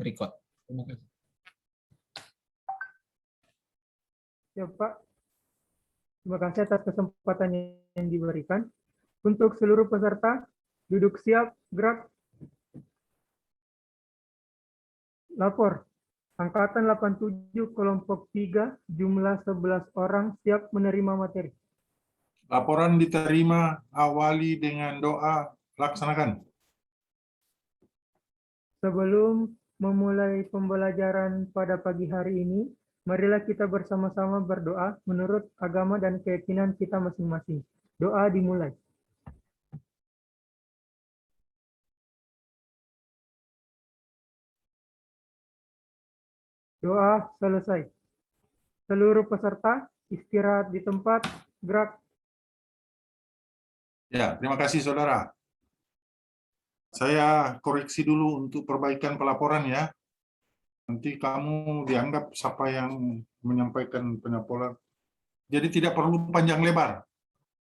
record. Terima kasih. Ya Pak, terima kasih atas kesempatan yang diberikan. Untuk seluruh peserta, duduk siap, gerak. Lapor. Angkatan 87 kelompok 3, jumlah 11 orang siap menerima materi. Laporan diterima, awali dengan doa, laksanakan. Sebelum memulai pembelajaran pada pagi hari ini, marilah kita bersama-sama berdoa menurut agama dan keyakinan kita masing-masing. Doa dimulai. Doa selesai. Seluruh peserta istirahat di tempat, gerak. Ya, terima kasih saudara. Saya koreksi dulu untuk perbaikan pelaporan ya. Nanti kamu dianggap siapa yang menyampaikan pelaporan. Jadi tidak perlu panjang lebar.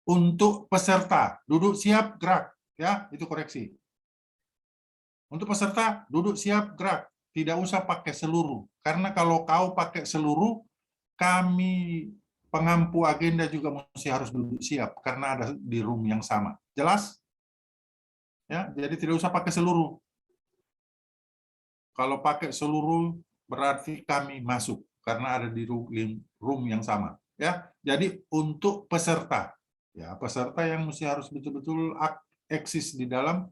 Untuk peserta, duduk siap, gerak. Ya, itu koreksi. Untuk peserta, duduk siap, gerak. Tidak usah pakai seluruh. Karena kalau kau pakai seluruh, kami pengampu agenda juga mesti harus duduk siap. Karena ada di room yang sama. Jelas? Ya, jadi tidak usah pakai seluruh. Kalau pakai seluruh, berarti kami masuk. Karena ada di room yang sama. Ya, jadi untuk peserta. Ya, peserta yang mesti harus betul-betul eksis di dalam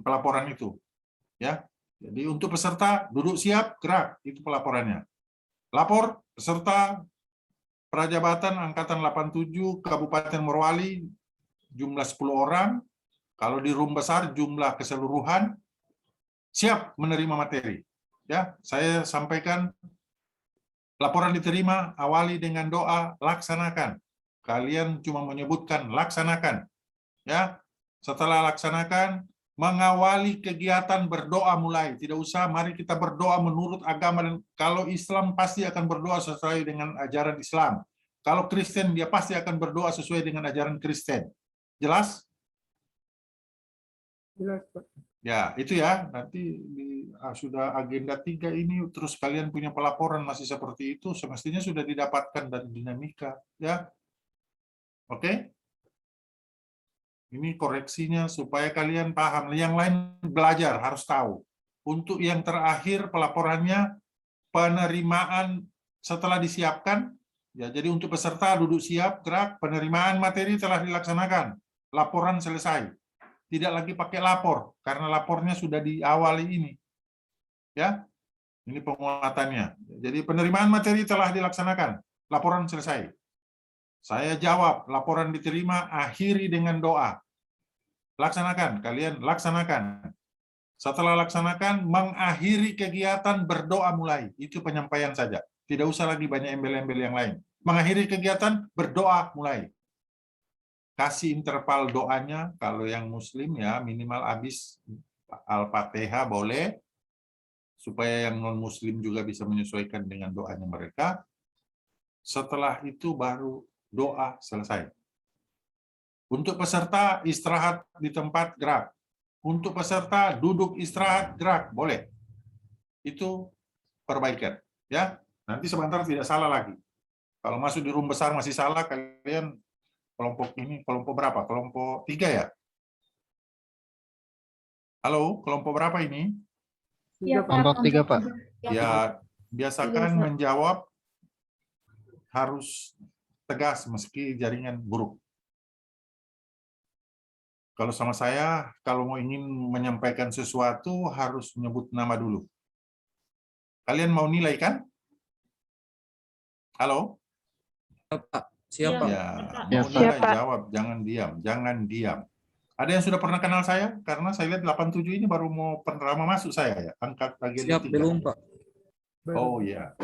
pelaporan itu. Ya, jadi untuk peserta duduk siap, gerak, itu pelaporannya. Lapor peserta Prajabatan Angkatan 87 Kabupaten Morowali jumlah 10 orang. Kalau di room besar jumlah keseluruhan siap menerima materi. Ya, saya sampaikan laporan diterima, awali dengan doa, laksanakan. Kalian cuma menyebutkan laksanakan. Ya, setelah laksanakan, mengawali kegiatan berdoa mulai. Tidak usah, mari kita berdoa menurut agama. Dan kalau Islam pasti akan berdoa sesuai dengan ajaran Islam. Kalau Kristen, dia pasti akan berdoa sesuai dengan ajaran Kristen. Jelas? Jelas, Pak. Ya, itu ya. Nanti sudah agenda 3 ini, terus kalian punya pelaporan masih seperti itu, semestinya sudah didapatkan dari dinamika. Ya, oke? Ini koreksinya supaya kalian paham. Yang lain belajar, harus tahu. Untuk yang terakhir pelaporannya, penerimaan setelah disiapkan, ya, jadi untuk peserta duduk siap, gerak, penerimaan materi telah dilaksanakan. Laporan selesai. Tidak lagi pakai lapor, karena lapornya sudah diawali ini. Ya, ini penguatannya. Jadi penerimaan materi telah dilaksanakan. Laporan selesai. Saya jawab, laporan diterima, akhiri dengan doa. Laksanakan, kalian laksanakan. Setelah laksanakan, mengakhiri kegiatan berdoa mulai. Itu penyampaian saja. Tidak usah lagi banyak embel-embel yang lain. Mengakhiri kegiatan, berdoa mulai. Kasih interval doanya, kalau yang muslim ya minimal habis Al-Fatihah boleh, supaya yang non-muslim juga bisa menyesuaikan dengan doanya mereka. Setelah itu baru doa selesai. Untuk peserta istirahat di tempat, gerak. Untuk peserta duduk istirahat, gerak, boleh. Itu perbaikan. Ya, nanti sebentar tidak salah lagi. Kalau masuk di room besar masih salah, kalian kelompok ini, kelompok berapa? Kelompok 3 ya? Halo, kelompok berapa ini? Sudah, Pak. Kelompok 3, Pak. Ya, biasakan menjawab harus tegas meski jaringan buruk. Kalau sama saya, kalau mau ingin menyampaikan sesuatu harus menyebut nama dulu. Kalian mau nilai kan? Halo? Pak, siap Pak. Ya, Ya, mau Pak. nilai jawab, jangan diam, jangan diam. Ada yang sudah pernah kenal saya? Karena saya lihat 87 ini baru mau pertama masuk saya ya, angkat bagian Siap 3. belum Pak. Oh iya.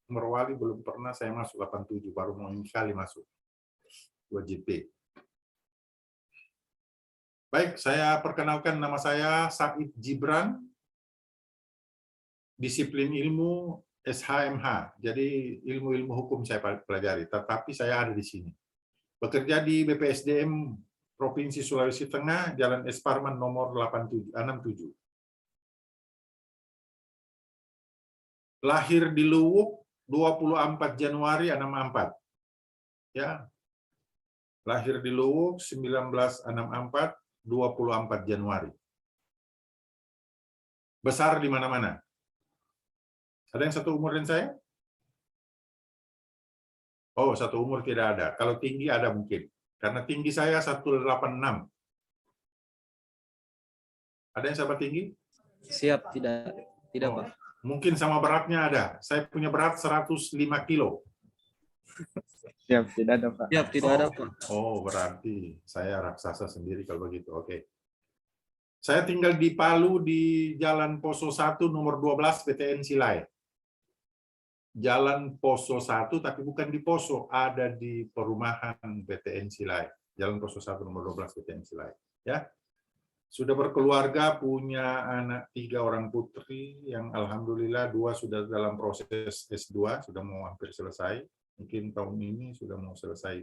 Merwali belum pernah saya masuk 87, baru mau ini kali masuk 2JP. Baik, saya perkenalkan, nama saya Said Gibran, disiplin ilmu SHMH, jadi ilmu-ilmu hukum saya pelajari, tetapi saya ada di sini. Bekerja di BPSDM Provinsi Sulawesi Tengah, Jalan Es Parman nomor 67. Lahir di Luwuk 24 Januari 64. Ya. Lahir di Luwuk 1964 24 Januari. Besar di mana-mana. Ada yang satu umur dengan saya? Oh, satu umur tidak ada. Kalau tinggi ada mungkin. Karena tinggi saya 186. Ada yang sama tinggi? Siap, tidak Oh, Pak. mungkin sama beratnya ada. Saya punya berat 105 kilo. Siap, tidak ada Pak. Siap, tidak ada Pak. Oh, berarti saya raksasa sendiri kalau begitu. Oke. Saya tinggal di Palu di Jalan Poso 1 nomor 12 PTN Silai. Jalan Poso 1 tapi bukan di Poso, ada di perumahan PTN Silai. Jalan Poso 1 nomor 12 PTN Silai. Ya. Sudah berkeluarga, punya anak 3 orang putri yang alhamdulillah 2 sudah dalam proses S2, sudah mau hampir selesai. Mungkin tahun ini sudah mau selesai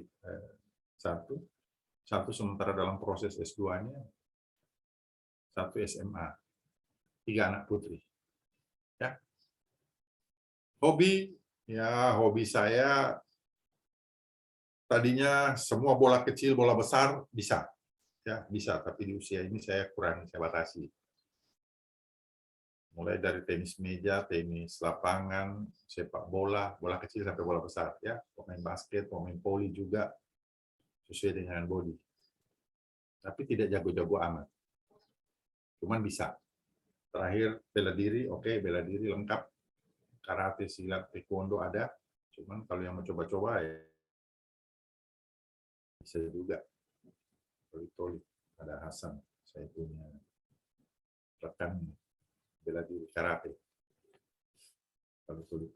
satu sementara dalam proses S2-nya, 1 SMA, 3 anak putri. Ya. Hobi saya tadinya semua bola kecil, bola besar bisa. Ya, bisa, tapi di usia ini saya kurangi, saya batasi. Mulai dari tenis meja, tenis lapangan, sepak bola, bola kecil sampai bola besar. Ya, pemain basket, pemain voli juga sesuai dengan body. Tapi tidak jago-jago amat. Cuman bisa. Terakhir bela diri, oke, bela diri lengkap. Karate, silat, taekwondo ada. Cuman kalau yang mau coba-coba ya bisa juga. Toli, ada Hasan, saya punya rekan bela diri karate. Kalau toli,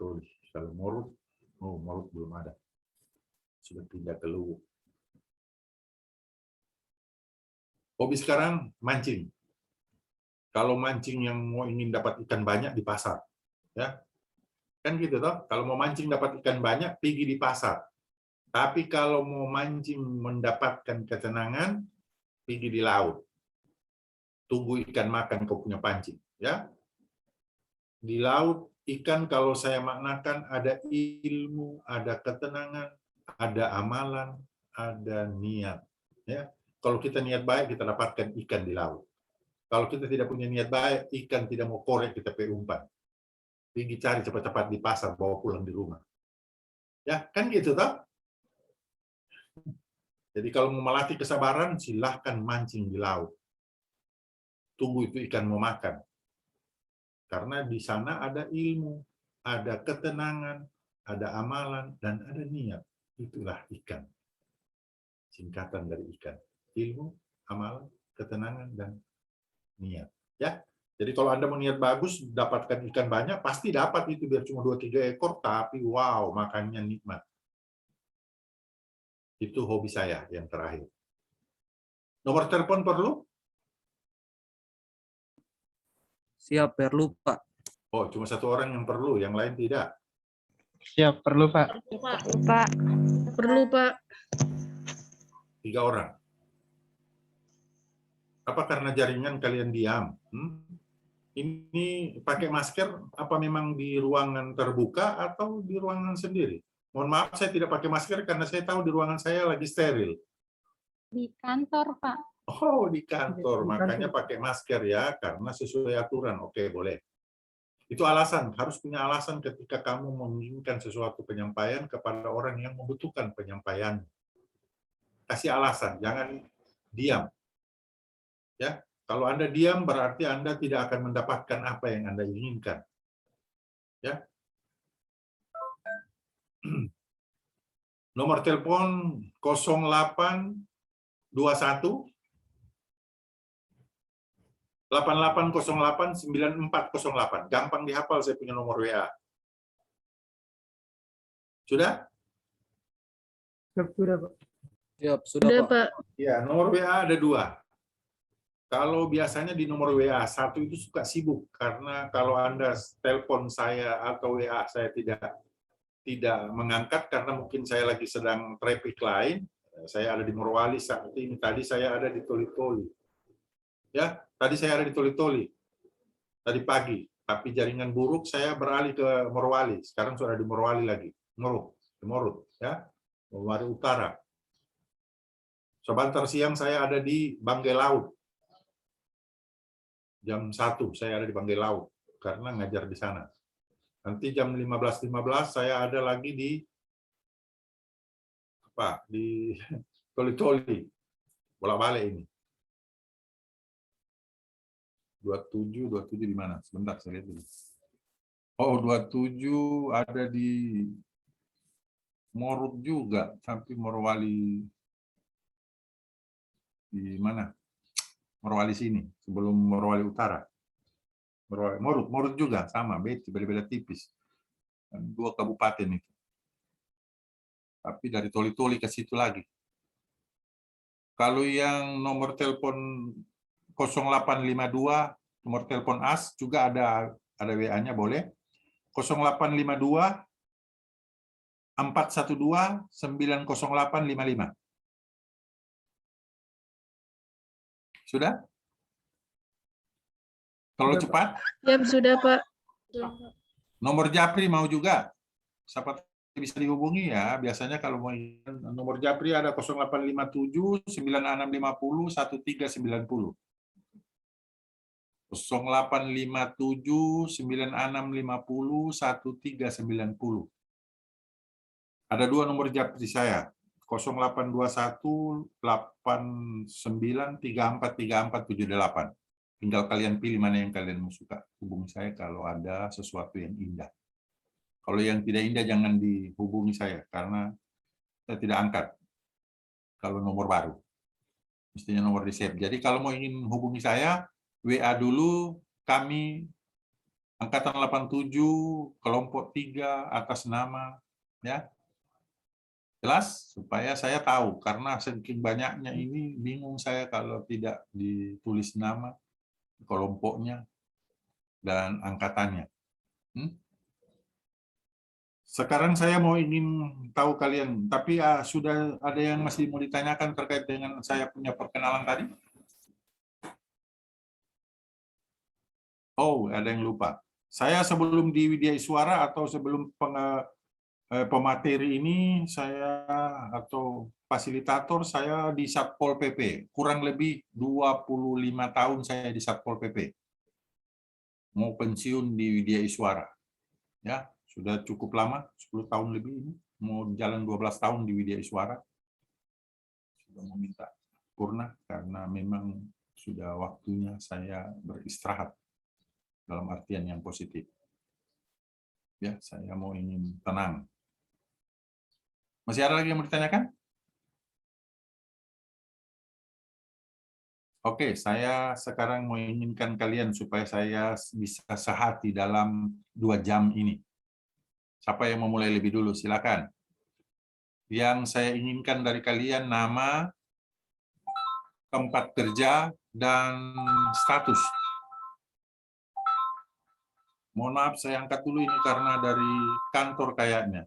kalau Morut belum ada. Sudah pindah ke Luwuk. Hobi sekarang mancing. Kalau mancing yang mau ingin dapat ikan banyak di pasar, ya kan gitu toh. Kalau mau mancing dapat ikan banyak, pergi di pasar. Tapi kalau mau mancing mendapatkan ketenangan, pergi di laut. Tunggu ikan makan kau punya pancing. Ya. Di laut, ikan kalau saya maknakan ada ilmu, ada ketenangan, ada amalan, ada niat. Ya. Kalau kita niat baik, kita dapatkan ikan di laut. Kalau kita tidak punya niat baik, ikan tidak mau korek, kita umpan. Pergi cari cepat-cepat di pasar, bawa pulang di rumah. Ya, kan gitu toh? Jadi kalau mau melatih kesabaran, silahkan mancing di laut. Tunggu itu ikan mau makan. Karena di sana ada ilmu, ada ketenangan, ada amalan, dan ada niat. Itulah ikan. Singkatan dari ikan. Ilmu, amalan, ketenangan, dan niat. Ya. Jadi kalau Anda mau niat bagus, dapatkan ikan banyak, pasti dapat itu biar cuma 2-3 ekor, tapi wow, makannya nikmat. Itu hobi saya yang terakhir. Nomor telepon perlu? Siap, perlu Pak. Oh, cuma 1 orang yang perlu, yang lain tidak. Siap, perlu Pak. Pak. Perlu Pak. 3 orang. Apa karena jaringan kalian diam? Ini pakai masker, apa memang di ruangan terbuka atau di ruangan sendiri? Mohon maaf, saya tidak pakai masker karena saya tahu di ruangan saya lagi steril. Di kantor, Pak. Oh, di kantor. Makanya pakai masker ya, karena sesuai aturan. Oke, boleh. Itu alasan, harus punya alasan ketika kamu menginginkan sesuatu penyampaian kepada orang yang membutuhkan penyampaian. Kasih alasan, jangan diam. Ya, kalau Anda diam berarti Anda tidak akan mendapatkan apa yang Anda inginkan. Ya. Nomor telepon 0821 8808 9408. Gampang dihafal, saya punya nomor WA. Sudah? Sudah, Pak. Siap, sudah Pak. Ya, nomor WA ada 2. Kalau biasanya di nomor WA 1 itu suka sibuk karena kalau Anda telepon saya atau WA saya tidak mengangkat karena mungkin saya lagi sedang traffic lain. Saya ada di Morowali saat ini. Tadi saya ada di Toli-Toli. Ya, tadi saya ada di Toli-Toli. Tadi pagi. Tapi jaringan buruk saya beralih ke Morowali. Sekarang sudah di Morowali lagi. Morut, ya. Morowali Utara. Sebentar siang saya ada di Banggai Laut. Jam 1 saya ada di Banggai Laut karena ngajar di sana. Nanti jam 15.15 saya ada lagi di Toli-Toli. Bolak-balik ini. 27 di mana? Sebentar saya lihat dulu. Oh, 27 ada di Morut juga, sampai Morowali di mana? Morowali sini, sebelum Morowali Utara. Morut juga sama, beda-beda tipis. 2 kabupaten itu. Tapi dari Toli-Toli ke situ lagi. Kalau yang nomor telepon 0852, nomor telepon AS juga ada WA-nya boleh. 0852 412 90855. Sudah? Terlalu cepat? Siap, sudah, Pak. Nomor Japri mau juga? Siapa bisa dihubungi ya? Biasanya kalau mau nomor Japri ada 0857 9650 1390. 0857 9650 1390. Ada 2 nomor Japri saya. 0821 89 34 34 78. Tinggal kalian pilih mana yang kalian mau suka. Hubungi saya kalau ada sesuatu yang indah. Kalau yang tidak indah jangan dihubungi saya karena saya tidak angkat. Kalau nomor baru. Mestinya nomor di save. Jadi kalau mau ingin hubungi saya, WA dulu, kami angkatan 87, kelompok 3, atas nama, ya. Jelas? Supaya saya tahu, karena saking banyaknya ini, bingung saya kalau tidak ditulis nama, kelompoknya, dan angkatannya. Sekarang saya mau ingin tahu kalian, tapi sudah ada yang masih mau ditanyakan terkait dengan saya punya perkenalan tadi? Oh, ada yang lupa. Saya sebelum di Widya Iswara atau sebelum pemateri ini, saya atau fasilitator, saya di Satpol PP. Kurang lebih 25 tahun saya di Satpol PP. Mau pensiun di Widya Iswara. Ya, sudah cukup lama, 10 tahun lebih ini. Mau jalan 12 tahun di Widya Iswara. Sudah meminta purna karena memang sudah waktunya saya beristirahat. Dalam artian yang positif. Ya, saya mau ingin tenang. Masih ada lagi yang mau ditanyakan? Oke, saya sekarang mau inginkan kalian supaya saya bisa sehati dalam 2 jam ini. Siapa yang mau mulai lebih dulu? Silakan. Yang saya inginkan dari kalian nama, tempat kerja, dan status. Mohon maaf, saya angkat dulu ini karena dari kantor kayaknya.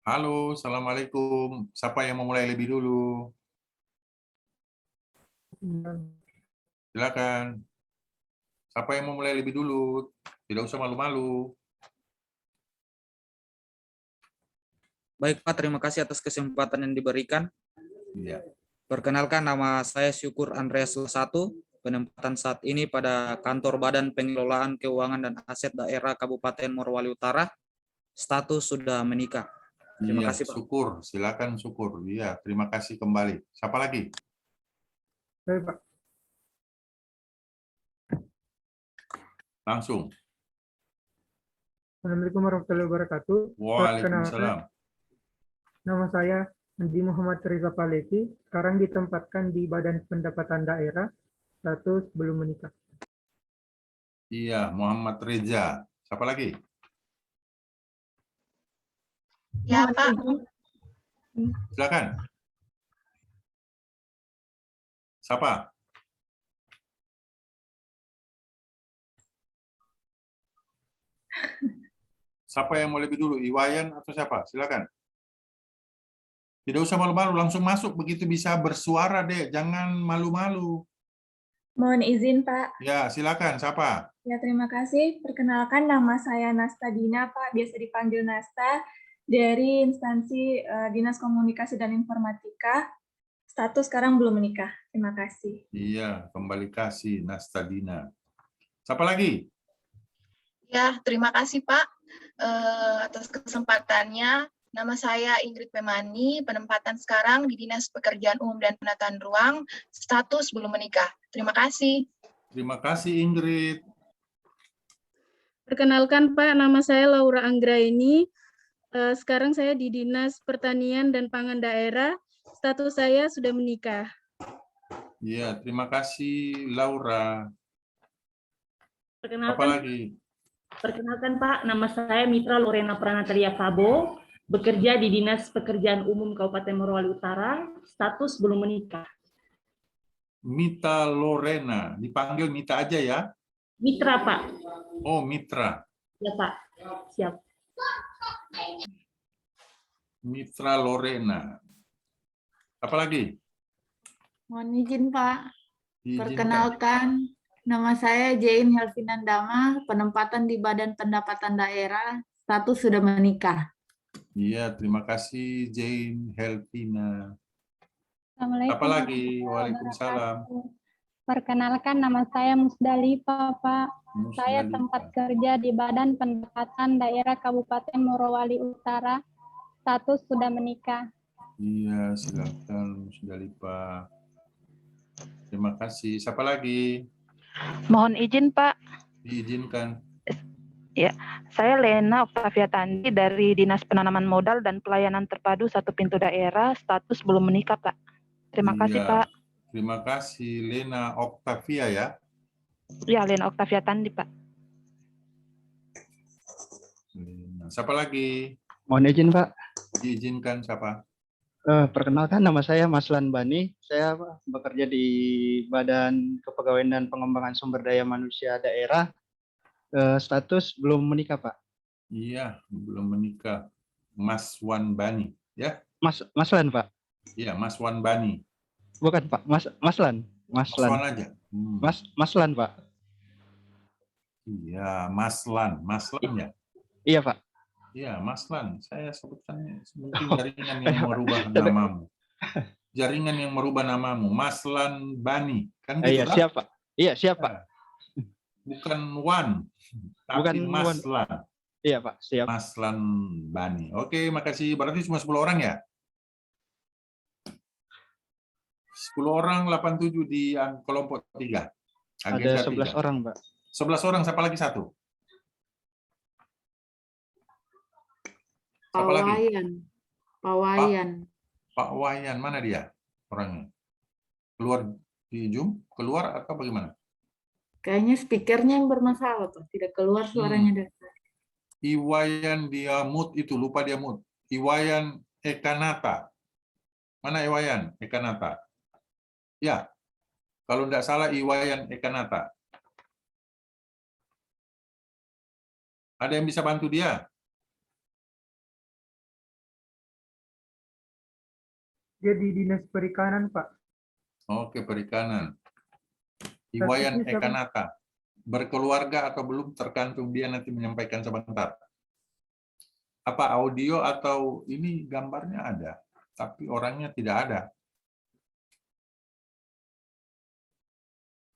Halo, Assalamualaikum. Siapa yang mau mulai lebih dulu? Silakan. Siapa yang mau mulai lebih dulu? Tidak usah malu-malu. Baik Pak, terima kasih atas kesempatan yang diberikan. Iya. Perkenalkan, nama saya Syukur Andreas Lesatu. Penempatan saat ini pada Kantor Badan Pengelolaan Keuangan dan Aset Daerah Kabupaten Morowali Utara. Status sudah menikah. Terima Iya, kasih Pak. Syukur. Silakan Syukur. Iya, terima kasih kembali. Siapa lagi? Baik, Pak. Langsung. Assalamualaikum warahmatullahi wabarakatuh. Perkenalkan, Waalaikumsalam. nama saya Andi Muhammad Riza Palevi. Sekarang ditempatkan di Badan Pendapatan Daerah. Status belum menikah. Iya, Muhammad Reza. Siapa lagi? Ya, Pak. Silakan. Siapa? Siapa yang mau lebih dulu? Iwayan atau siapa? Silakan. Tidak usah malu-malu, langsung masuk. Begitu bisa bersuara deh, jangan malu-malu. Mohon izin, Pak. Ya, silakan. Siapa? Ya, terima kasih. Perkenalkan, nama saya Nasta Dina, Pak. Biasa dipanggil Nasta. Dari instansi Dinas Komunikasi dan Informatika. Status sekarang belum menikah. Terima kasih. Iya, kembali kasih Nastadina. Siapa lagi? Ya, terima kasih Pak atas kesempatannya. Nama saya Ingrid Pemani, penempatan sekarang di Dinas Pekerjaan Umum dan Penataan Ruang, status belum menikah. Terima kasih. Terima kasih Ingrid. Perkenalkan Pak, nama saya Laura Anggraini. Sekarang saya di Dinas Pertanian dan Pangan Daerah. Status saya sudah menikah. Iya, terima kasih Laura. Apa Perkenalkan, lagi? Pak, nama saya Mitra Lorena Pranataria Kabo, bekerja di Dinas Pekerjaan Umum Kabupaten Morowali Utara, status belum menikah. Mita Lorena, dipanggil Mita aja ya? Mitra, Pak. Oh, Mitra. Ya, Pak. Siap. Mitra Lorena. Apa lagi? Mohon izin, Pak. Diizinkan. Perkenalkan, nama saya Jane Helvinandama, penempatan di Badan Pendapatan Daerah, status sudah menikah. Iya, terima kasih Jane Helvina. Assalamualaikum Apa lagi? warahmatullahi Waalaikumsalam. wabarakatuh. Perkenalkan, nama saya Musdalifah, Pak. Saya Musdalifah. tempat kerja di Badan Pendapatan Daerah Kabupaten Morowali Utara. Status sudah menikah. Iya, silakan Musdalifah. Terima kasih. Siapa lagi? Mohon izin Pak, Diizinkan. saya Lena Oktavia Tandi dari Dinas Penanaman Modal dan Pelayanan Terpadu Satu Pintu Daerah, status belum menikah Pak. Terima kasih Iya. Pak. Terima kasih Lena Oktavia ya. Ya, Lena Oktavia Tandi Pak. Lena. Siapa lagi? Mohon izin Pak. Diizinkan siapa? Perkenalkan, nama saya Maslan Bani. Saya bekerja di Badan Kepegawaian dan Pengembangan Sumber Daya Manusia Daerah. Status belum menikah Pak. Iya, belum menikah. Mas Wan Bani, ya? Maslan Pak. Iya, Mas Wan Bani. Bukan Pak, Maslan. Mas Wan aja. Maslan Pak. Iya, Maslan. Maslan ya? Iya Pak. Iya, Maslan. Saya sebutkan mungkin jaringan yang merubah namamu. Jaringan yang merubah namamu. Maslan Bani. Kan gitu, Iya, siap Pak. Iya, siap Pak. Bukan Wan, tapi Bukan Maslan. Iya Pak, siap. Maslan Bani. Oke, makasih. Berarti cuma 10 orang ya? 10 orang, 87 di kelompok 3. Ada 11 orang, Pak. 11 orang, siapa lagi satu? Pak Siapa lagi? Wayan. Pak Wayan. Pak Wayan, mana dia orangnya? Keluar di Zoom? Keluar atau bagaimana? Kayaknya speakernya yang bermasalah, Pak. Tidak keluar suaranya dari tadi. Iwayan dia mute itu, lupa dia mute. Iwayan Ekanata. Mana Iwayan Ekanata? Ya, kalau tidak salah Iwayan Ekanata. Ada yang bisa bantu dia? di Dinas Perikanan, Pak. Oke, perikanan. Iwayan Statusnya siapa? Ekanata. Berkeluarga atau belum tergantung dia nanti menyampaikan sebentar. Apa audio atau ini gambarnya ada, tapi orangnya tidak ada.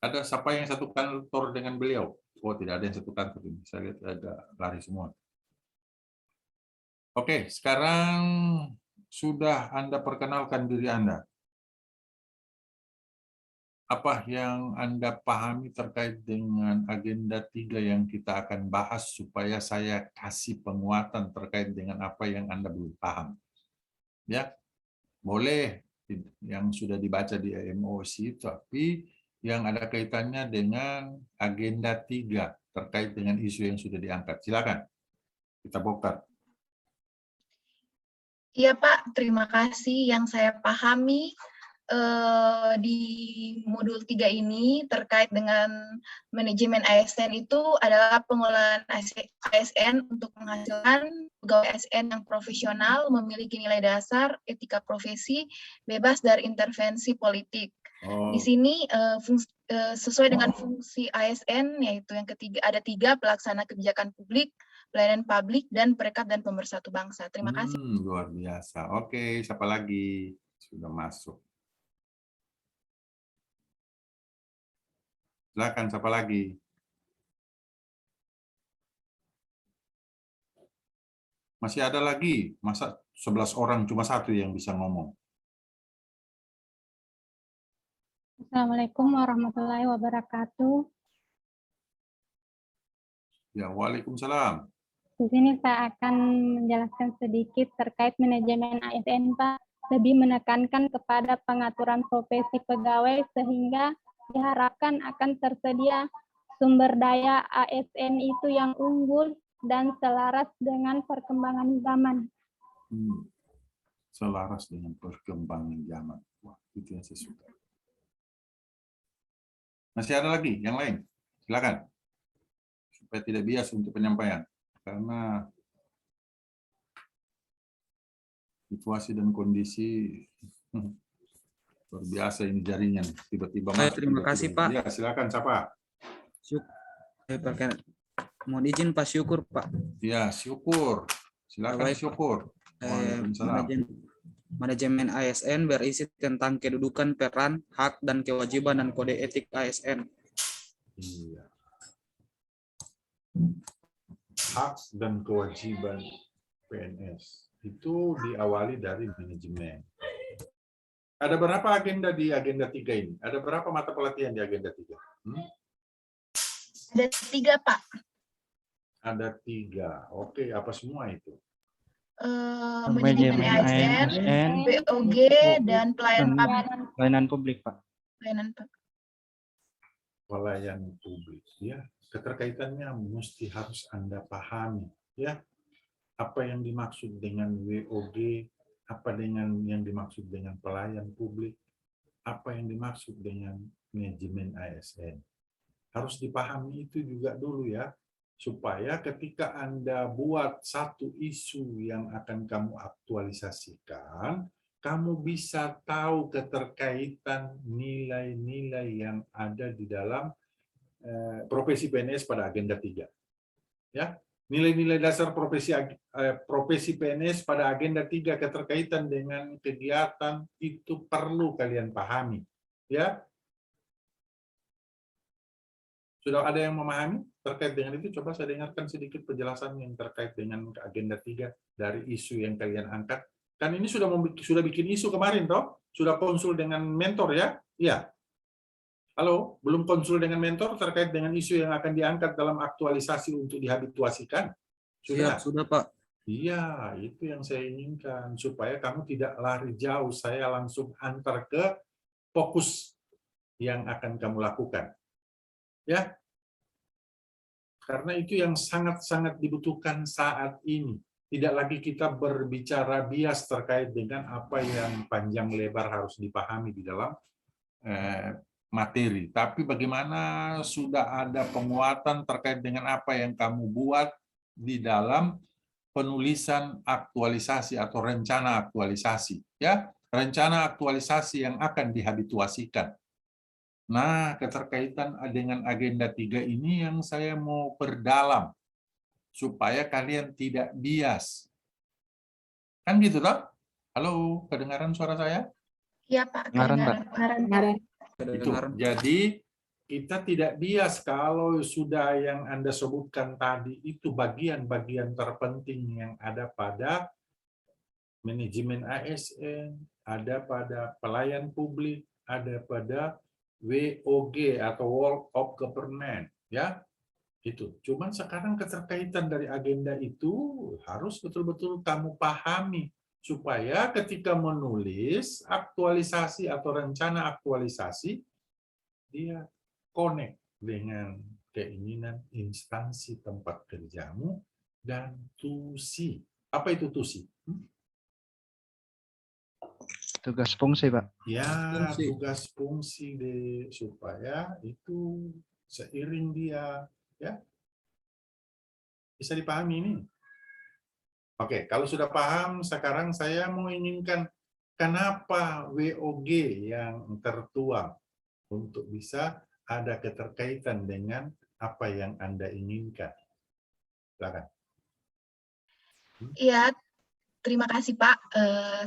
Ada siapa yang satu kantor dengan beliau? Oh, tidak ada yang satu kantor ini. Saya lihat agak lari semua. Oke, sekarang sudah Anda perkenalkan diri Anda. Apa yang Anda pahami terkait dengan agenda 3 yang kita akan bahas supaya saya kasih penguatan terkait dengan apa yang Anda belum paham. Ya, boleh yang sudah dibaca di MOC, tapi yang ada kaitannya dengan agenda 3 terkait dengan isu yang sudah diangkat. Silakan, kita bongkar. Iya Pak, terima kasih. Yang saya pahami di modul 3 ini terkait dengan manajemen ASN itu adalah pengelolaan ASN untuk menghasilkan pegawai ASN yang profesional, memiliki nilai dasar, etika profesi, bebas dari intervensi politik. Di sini sesuai dengan fungsi ASN, yaitu yang ketiga, ada 3, pelaksana kebijakan publik, pelayanan publik, dan perekat dan pemersatu bangsa. Terima kasih. Luar biasa. Oke, siapa lagi? Sudah masuk. Silakan, siapa lagi? Masih ada lagi? Masa 11 orang cuma 1 yang bisa ngomong? Assalamualaikum warahmatullahi wabarakatuh. Ya, waalaikumsalam. Di sini saya akan menjelaskan sedikit terkait manajemen ASN, Pak. Lebih menekankan kepada pengaturan profesi pegawai sehingga diharapkan akan tersedia sumber daya ASN itu yang unggul dan selaras dengan perkembangan zaman. Selaras dengan perkembangan zaman. Wah, itu yang saya suka. Masih ada lagi yang lain? Silakan. Supaya tidak bias untuk penyampaian. Karena situasi dan kondisi luar biasa ini jaringan. Tiba-tiba masuk. Terima kasih, Pak. Ya, silakan, siapa? Mohon izin Pak, Syukur, Pak. Ya, Syukur. Silakan, Baik, Syukur. Waalaikumsalam. Manajemen ASN berisi tentang kedudukan, peran, hak, dan kewajiban dan kode etik ASN. Iya. Hak dan kewajiban PNS itu diawali dari manajemen. Ada berapa agenda di agenda 3 ini? Ada berapa mata pelatihan di agenda 3? Ada 3, Pak. Ada 3. Oke, apa semua itu? Manajemen ASN, BOG, dan pelayanan publik, Pak. Pelayanan publik. Pelayanan publik, ya. Keterkaitannya mesti harus Anda pahami, ya. Apa yang dimaksud dengan WOG, apa dengan yang dimaksud dengan pelayan publik, apa yang dimaksud dengan manajemen ASN. Harus dipahami itu juga dulu ya, supaya ketika Anda buat satu isu yang akan kamu aktualisasikan, kamu bisa tahu keterkaitan nilai-nilai yang ada di dalam profesi PNS pada agenda 3. Ya. Nilai-nilai dasar profesi PNS pada agenda 3 keterkaitan dengan kegiatan itu perlu kalian pahami. Ya. Sudah ada yang memahami terkait dengan itu? Coba saya dengarkan sedikit penjelasan yang terkait dengan agenda 3 dari isu yang kalian angkat. Kan ini sudah bikin isu kemarin toh? Sudah konsul dengan mentor ya? Iya. Halo, belum konsul dengan mentor terkait dengan isu yang akan diangkat dalam aktualisasi untuk dihabituasikan? Sudah? Siap, sudah, Pak. Iya, itu yang saya inginkan. Supaya kamu tidak lari jauh, saya langsung antar ke fokus yang akan kamu lakukan. Ya, karena itu yang sangat-sangat dibutuhkan saat ini. Tidak lagi kita berbicara bias terkait dengan apa yang panjang lebar harus dipahami di dalam materi, tapi bagaimana sudah ada penguatan terkait dengan apa yang kamu buat di dalam penulisan aktualisasi atau rencana aktualisasi, ya. rencana aktualisasi yang akan dihabituasikan. Nah, keterkaitan dengan agenda 3 ini yang saya mau perdalam supaya kalian tidak bias. Kan gitu toh? Halo, kedengaran suara saya? Iya Pak, Kedengaran, kedengaran. Itu. Jadi kita tidak bias kalau sudah yang Anda sebutkan tadi itu bagian-bagian terpenting yang ada pada manajemen ASN, ada pada pelayan publik, ada pada WOG atau World of Government, ya. Itu. Cuman sekarang keterkaitan dari agenda itu harus betul-betul kamu pahami supaya ketika menulis aktualisasi atau rencana aktualisasi dia connect dengan keinginan instansi tempat kerjamu dan tusi. Apa itu tusi? tugas fungsi, Pak. Ya, tugas fungsi deh, supaya itu seiring dia, ya. Bisa dipahami ini? Oke, kalau sudah paham, sekarang saya mau inginkan kenapa WOG yang tertuang untuk bisa ada keterkaitan dengan apa yang Anda inginkan. Silakan. Iya, terima kasih Pak.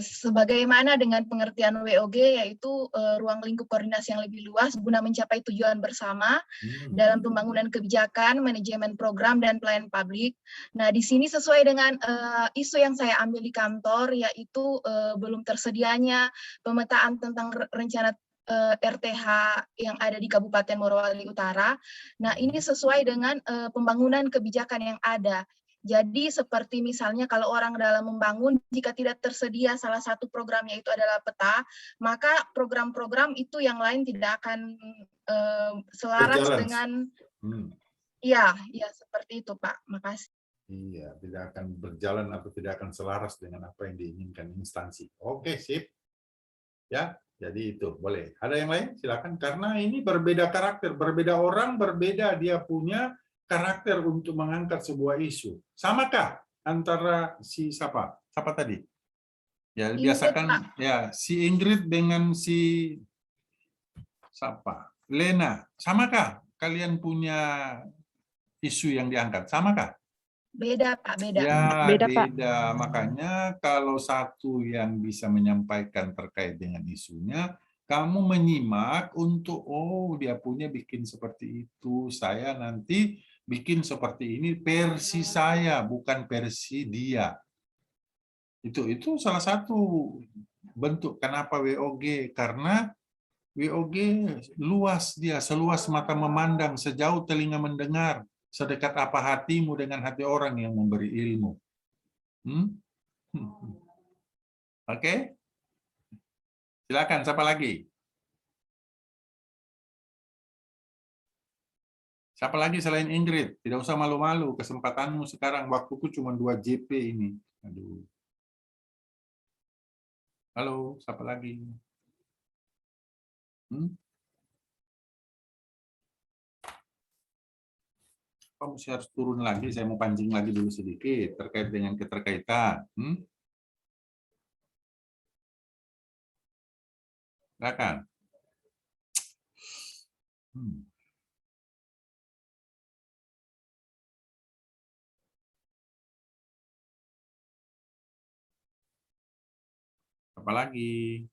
Sebagaimana dengan pengertian WOG, yaitu ruang lingkup koordinasi yang lebih luas guna mencapai tujuan bersama dalam pembangunan kebijakan, manajemen program, dan pelayanan publik. Nah, di sini sesuai dengan isu yang saya ambil di kantor, yaitu belum tersedianya pemetaan tentang rencana RTH yang ada di Kabupaten Morowali Utara. Nah, ini sesuai dengan pembangunan kebijakan yang ada. Jadi seperti misalnya kalau orang dalam membangun, jika tidak tersedia salah satu programnya itu adalah peta, maka program-program itu yang lain tidak akan selaras dengan, ya seperti itu Pak. Makasih. Iya, tidak akan berjalan atau tidak akan selaras dengan apa yang diinginkan instansi. Oke, sip. Ya, jadi itu boleh. Ada yang lain? Silakan. Karena ini berbeda karakter, berbeda orang, berbeda dia punya karakter untuk mengangkat sebuah isu. Samakah antara si siapa? Siapa tadi? Ya, biasakan ya si Ingrid dengan si siapa? Lena. Samakah kalian punya isu yang diangkat? Samakah? Beda Pak, beda. Ya, Beda, Pak. beda. Makanya kalau satu yang bisa menyampaikan terkait dengan isunya, kamu menyimak untuk, oh dia punya bikin seperti itu, saya nanti bikin seperti ini versi saya, bukan versi dia. Itu salah satu bentuk kenapa WOG, karena WOG luas dia, seluas mata memandang, sejauh telinga mendengar, sedekat apa hatimu dengan hati orang yang memberi ilmu. Oke? Silakan, siapa lagi? Siapa lagi selain Ingrid? Tidak usah malu-malu, kesempatanmu sekarang. Waktuku cuma 2 JP ini. Aduh. Halo, siapa lagi? Kamu harus turun lagi, saya mau pancing lagi dulu sedikit terkait dengan keterkaitan. Silakan. Apa lagi?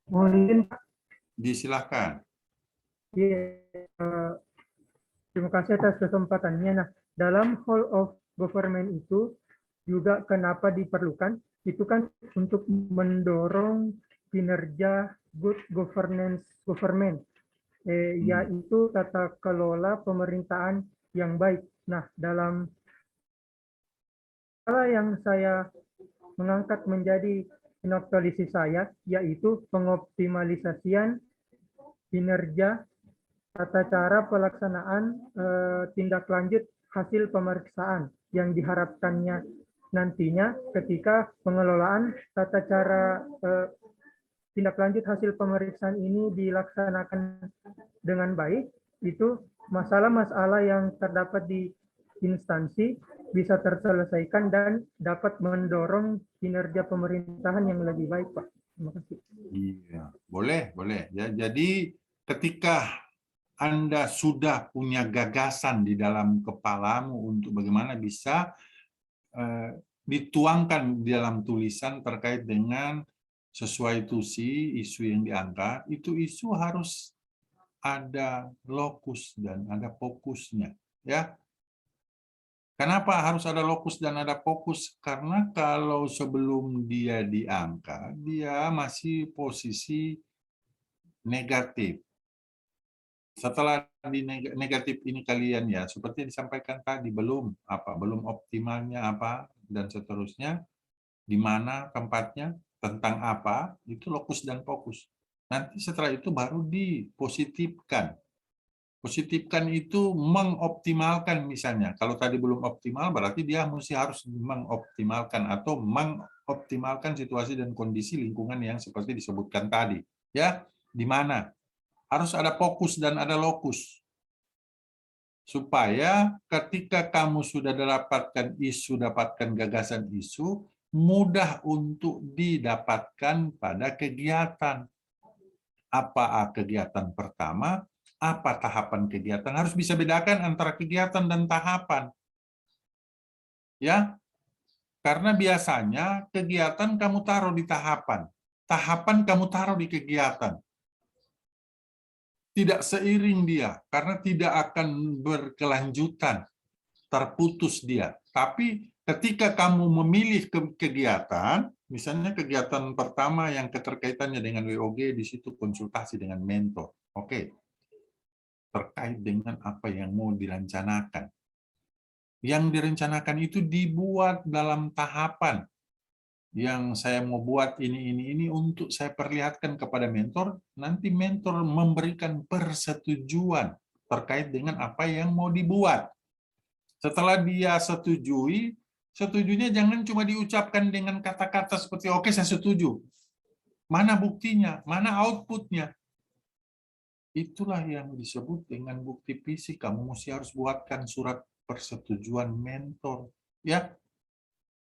Mungkin Disilahkan. terima kasih atas kesempatannya. Nah, dalam whole of government itu juga kenapa diperlukan? Itu kan untuk mendorong kinerja good governance government, yaitu tata kelola pemerintahan yang baik. Nah, dalam hal yang saya mengangkat menjadi aktualisasi saya, yaitu pengoptimalisasian kinerja tata cara pelaksanaan tindak lanjut hasil pemeriksaan yang diharapkannya nantinya ketika pengelolaan tata cara tindak lanjut hasil pemeriksaan ini dilaksanakan dengan baik, itu masalah-masalah yang terdapat di instansi bisa terselesaikan dan dapat mendorong kinerja pemerintahan yang lebih baik, Pak. Terima kasih. Iya, boleh. Ya, jadi ketika Anda sudah punya gagasan di dalam kepalamu untuk bagaimana bisa dituangkan di dalam tulisan terkait dengan sesuai tusi isu yang diangkat, itu isu harus ada lokus dan ada fokusnya, ya. Kenapa harus ada lokus dan ada fokus? Karena kalau sebelum dia diangkat, dia masih posisi negatif. Setelah di negatif ini kalian ya, seperti yang disampaikan tadi, belum optimalnya apa, dan seterusnya, di mana tempatnya, tentang apa, itu lokus dan fokus. Nanti setelah itu baru dipositifkan. Positifkan itu mengoptimalkan misalnya. Kalau tadi belum optimal, berarti dia harus mengoptimalkan atau mengoptimalkan situasi dan kondisi lingkungan yang seperti disebutkan tadi. Ya, di mana harus ada fokus dan ada lokus. Supaya ketika kamu sudah dapatkan isu, dapatkan gagasan isu, mudah untuk didapatkan pada kegiatan. Apa kegiatan pertama? Apa tahapan kegiatan? Harus bisa bedakan antara kegiatan dan tahapan. Ya, karena biasanya kegiatan kamu taruh di tahapan. Tahapan kamu taruh di kegiatan. Tidak seiring dia, karena tidak akan berkelanjutan. Terputus dia. Tapi ketika kamu memilih kegiatan, misalnya kegiatan pertama yang keterkaitannya dengan WOG, di situ konsultasi dengan mentor. Oke. Terkait dengan apa yang mau direncanakan. Yang direncanakan itu dibuat dalam tahapan. Yang saya mau buat ini untuk saya perlihatkan kepada mentor, nanti mentor memberikan persetujuan terkait dengan apa yang mau dibuat. Setelah dia setujui, setujunya jangan cuma diucapkan dengan kata-kata seperti oke saya setuju. Mana buktinya? Mana outputnya? Itulah yang disebut dengan bukti fisik. Kamu mesti harus buatkan surat persetujuan mentor. Ya,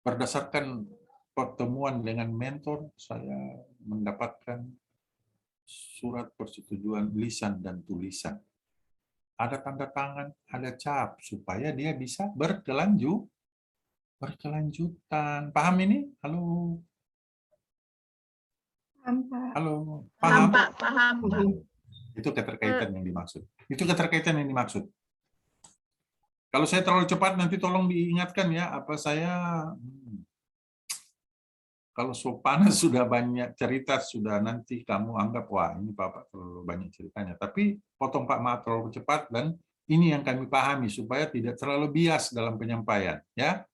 berdasarkan pertemuan dengan mentor, saya mendapatkan surat persetujuan lisan dan tulisan. Ada tanda tangan, ada cap, supaya dia bisa berkelanjutan. Paham ini? Halo? Paham, Pak. Halo? Paham, Pak. Paham, Pak. Itu keterkaitan yang dimaksud. Itu keterkaitan yang dimaksud. Kalau saya terlalu cepat, nanti tolong diingatkan ya, apa saya... Kalau Sopana sudah banyak cerita, sudah nanti kamu anggap, wah ini Bapak terlalu banyak ceritanya. Tapi potong Pak maaf terlalu cepat, dan ini yang kami pahami, supaya tidak terlalu bias dalam penyampaian. Ya.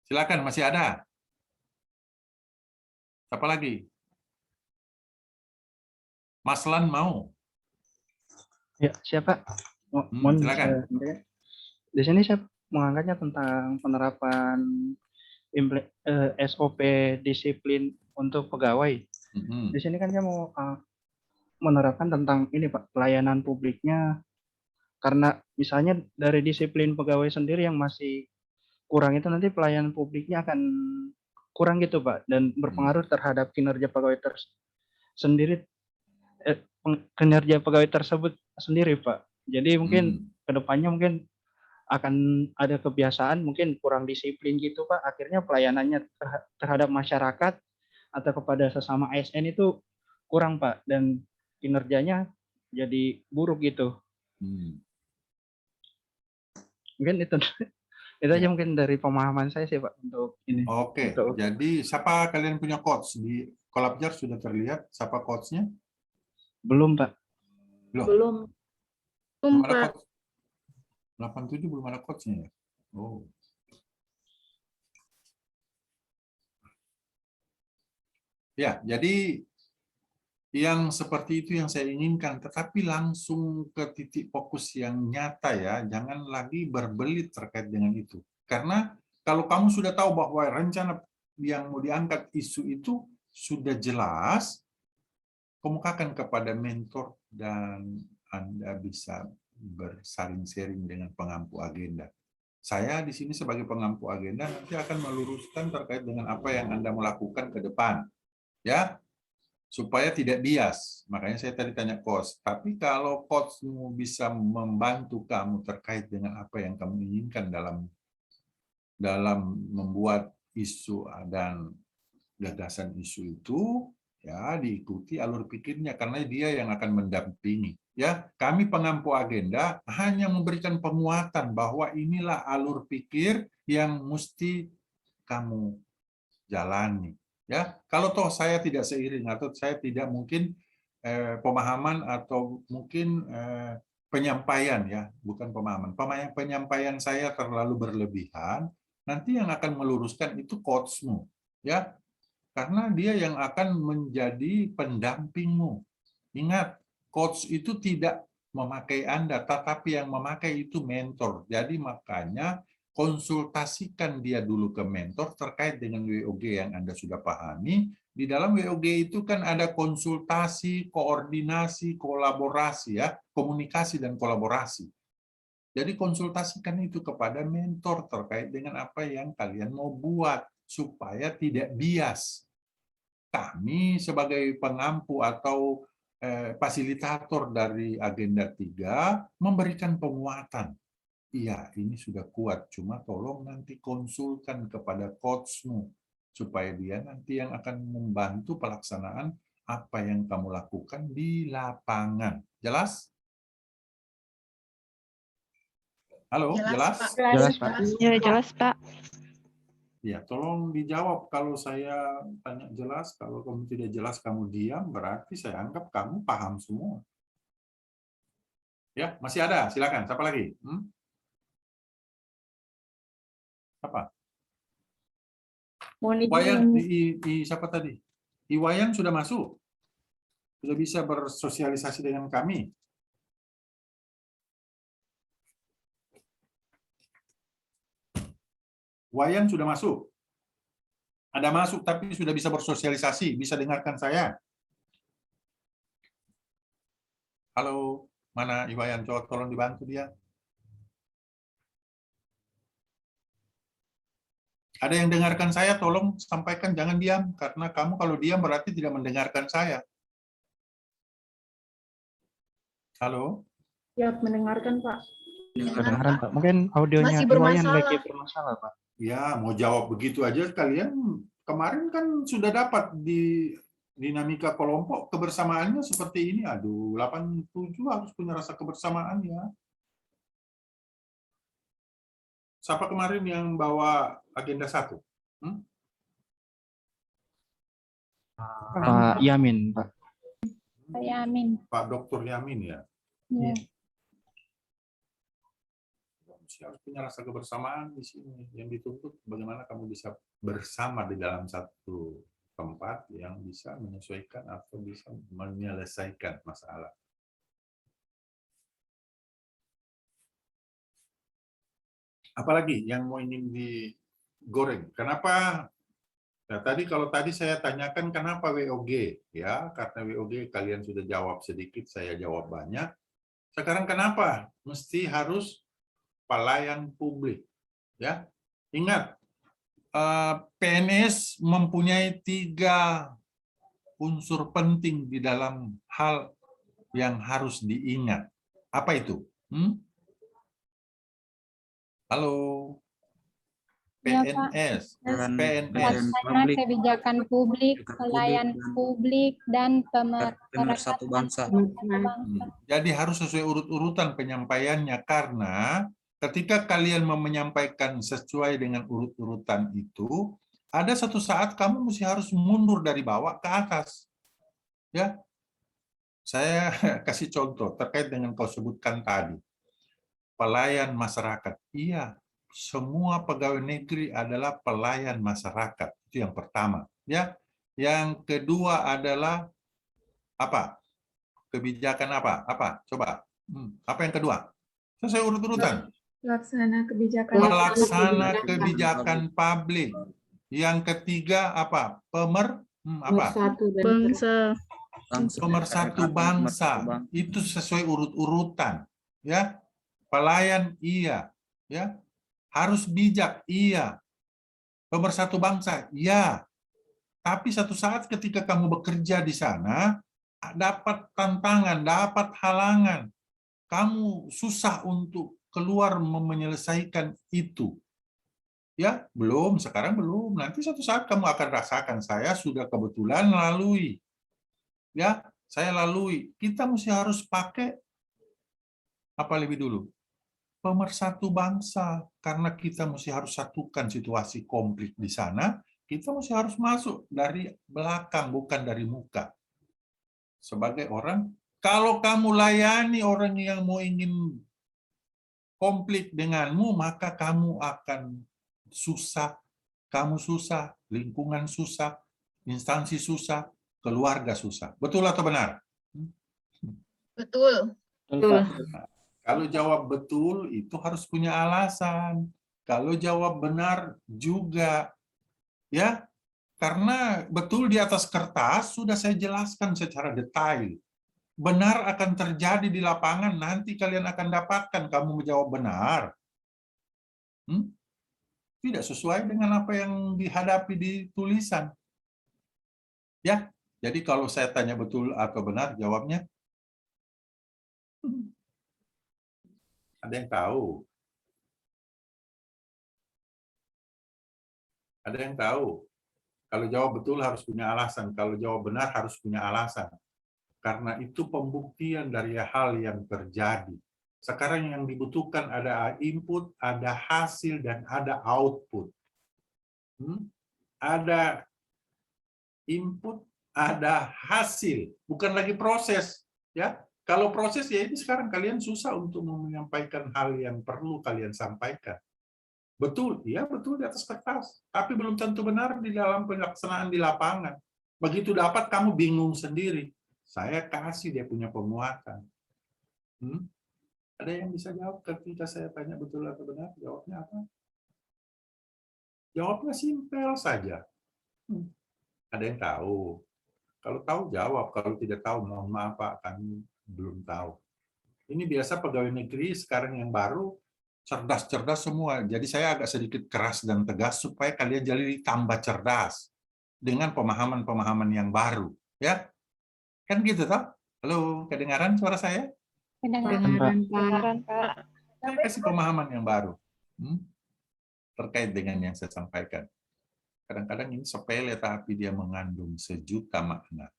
Silakan, masih ada? Siapa lagi? Mas Lan mau? Ya, siapa? Mohon silakan. Di sini saya mengangkatnya tentang penerapan SOP disiplin untuk pegawai. Di sini kan saya mau menerapkan tentang ini Pak, pelayanan publiknya, karena misalnya dari disiplin pegawai sendiri yang masih kurang itu, nanti pelayanan publiknya akan kurang gitu Pak, dan berpengaruh terhadap kinerja pegawai kinerja pegawai tersebut sendiri Pak. Jadi mungkin kedepannya mungkin akan ada kebiasaan mungkin kurang disiplin gitu Pak, akhirnya pelayanannya terhadap masyarakat atau kepada sesama ASN itu kurang Pak, dan kinerjanya jadi buruk gitu. Mungkin itu aja mungkin dari pemahaman saya sih Pak untuk ini. Oke, jadi siapa kalian punya coach di Kolabjar sudah terlihat siapa coachnya? Belum Pak. Belum Pak. 87 belum ada coachnya ya? Oh. Ya, jadi yang seperti itu yang saya inginkan, tetapi langsung ke titik fokus yang nyata ya, jangan lagi berbelit terkait dengan itu. Karena kalau kamu sudah tahu bahwa rencana yang mau diangkat isu itu sudah jelas, kemukakan kepada mentor dan Anda bisa bersaring-sharing dengan pengampu agenda. Saya di sini sebagai pengampu agenda nanti akan meluruskan terkait dengan apa yang Anda mau lakukan ke depan, ya, supaya tidak bias. Makanya saya tadi tanya coach. Tapi kalau coachmu bisa membantu kamu terkait dengan apa yang kamu inginkan dalam membuat isu dan gagasan isu itu, ya diikuti alur pikirnya karena dia yang akan mendampingi. Ya, kami pengampu agenda hanya memberikan penguatan bahwa inilah alur pikir yang mesti kamu jalani. Ya, kalau toh saya tidak seiring atau saya tidak mungkin pemahaman atau mungkin penyampaian, ya, bukan pemahaman. Penyampaian saya terlalu berlebihan, nanti yang akan meluruskan itu coachmu, ya, karena dia yang akan menjadi pendampingmu. Ingat, coach itu tidak memakai Anda, tetapi yang memakai itu mentor. Jadi makanya konsultasikan dia dulu ke mentor terkait dengan WOG yang Anda sudah pahami. Di dalam WOG itu kan ada konsultasi, koordinasi, kolaborasi, ya, komunikasi dan kolaborasi. Jadi konsultasikan itu kepada mentor terkait dengan apa yang kalian mau buat supaya tidak bias. Kami sebagai pengampu atau fasilitator dari agenda 3 memberikan penguatan. Iya, ini sudah kuat, cuma tolong nanti konsulkan kepada coachmu supaya dia nanti yang akan membantu pelaksanaan apa yang kamu lakukan di lapangan. Jelas? Halo, jelas? Jelas, Pak. Ya, jelas, Pak. Ya, tolong dijawab kalau saya tanya jelas. Kalau kamu tidak jelas, kamu diam, berarti saya anggap kamu paham semua. Ya, masih ada. Silakan. Siapa lagi? Apa? Iwayan, siapa tadi? Iwayan sudah masuk. Sudah bisa bersosialisasi dengan kami. Wayan sudah masuk. Ada masuk tapi sudah bisa bersosialisasi, bisa dengarkan saya. Halo, mana Iwayan? Coba tolong dibantu dia. Ada yang dengarkan saya, tolong sampaikan, jangan diam. Karena kamu kalau diam berarti tidak mendengarkan saya. Halo? Ya, mendengarkan, Pak. Kedengaran, Pak. Mungkin audionya Iwayan lagi bermasalah, Pak. Ya, mau jawab begitu aja kalian kemarin kan sudah dapat di dinamika kelompok kebersamaannya seperti ini. Aduh, 87 harus punya rasa kebersamaan ya. Siapa kemarin yang bawa agenda 1? Pak Yamin, Pak. Pak Yamin. Pak Dr. Yamin ya? Ya. Harus punya rasa kebersamaan di sini. Yang dituntut bagaimana kamu bisa bersama di dalam satu tempat yang bisa menyesuaikan atau bisa menyelesaikan masalah. Apalagi yang mau ingin digoreng? Kenapa? Nah, kalau tadi saya tanyakan kenapa WOG, ya, karena WOG kalian sudah jawab sedikit, saya jawab banyak. Sekarang kenapa mesti harus pelayan publik, ya? Ingat, PNS mempunyai 3 unsur penting di dalam hal yang harus diingat. Apa itu? Halo, PNS, Pelaksana kebijakan publik, pelayan publik, dan pemersatu bangsa. Jadi harus sesuai urut-urutan penyampaiannya, karena ketika kalian menyampaikan sesuai dengan urut-urutan itu, ada satu saat kamu mesti harus mundur dari bawah ke atas. Ya, saya kasih contoh terkait dengan kau sebutkan tadi. Pelayan masyarakat. Iya, semua pegawai negeri adalah pelayan masyarakat. Itu yang pertama. Ya, yang kedua adalah apa? Kebijakan apa? Apa? Coba. Apa yang kedua? Sesuai urut-urutan. Pelaksana kebijakan publik. Yang ketiga apa? Pemersatu bangsa. Itu sesuai urut-urutan. ya. Pelayan, iya, ya. Harus bijak, iya. Pemersatu bangsa, iya. Tapi satu saat ketika kamu bekerja di sana, dapat tantangan, dapat halangan. Kamu susah untuk keluar menyelesaikan itu. Ya, belum, sekarang belum. Nanti satu saat kamu akan rasakan, saya sudah kebetulan lalui. Ya, saya lalui. Kita mesti harus pakai apa lebih dulu? Pemersatu bangsa, karena kita mesti harus satukan situasi konflik di sana, kita mesti harus masuk dari belakang, bukan dari muka. Sebagai orang, kalau kamu layani orang yang mau ingin konflik denganmu, maka kamu akan susah, kamu susah, lingkungan susah, instansi susah, keluarga susah. Betul atau benar? Betul. Betul. Kalau jawab betul, itu harus punya alasan. Kalau jawab benar juga, ya, karena betul di atas kertas sudah saya jelaskan secara detail. Benar akan terjadi di lapangan, nanti kalian akan dapatkan kamu menjawab benar. Tidak sesuai dengan apa yang dihadapi di tulisan. Ya, jadi kalau saya tanya betul atau benar, jawabnya ada yang tahu. Ada yang tahu. Kalau jawab betul harus punya alasan. Kalau jawab benar harus punya alasan. Karena itu pembuktian dari hal yang terjadi. Sekarang yang dibutuhkan ada input, ada hasil, dan ada output. Ada input, ada hasil. Bukan lagi proses. Ya, kalau proses ya ini sekarang kalian susah untuk menyampaikan hal yang perlu kalian sampaikan. Betul, iya betul di atas kertas. Tapi belum tentu benar di dalam pelaksanaan di lapangan. Begitu dapat kamu bingung sendiri. Saya kasih dia punya pemuatan. Ada yang bisa jawab ketika saya tanya betul atau benar? Jawabnya apa? Jawabnya simpel saja. Ada yang tahu? Kalau tahu jawab, kalau tidak tahu mohon maaf Pak, kami belum tahu. Ini biasa pegawai negeri sekarang yang baru cerdas-cerdas semua. Jadi saya agak sedikit keras dan tegas supaya kalian jadi tambah cerdas dengan pemahaman-pemahaman yang baru, ya. Kan gitu toh? Halo, kedengaran suara saya? Kedengaran, Pak. Saya kasih pemahaman yang baru terkait dengan yang saya sampaikan. Kadang-kadang ini sepele tapi dia mengandung sejuta makna.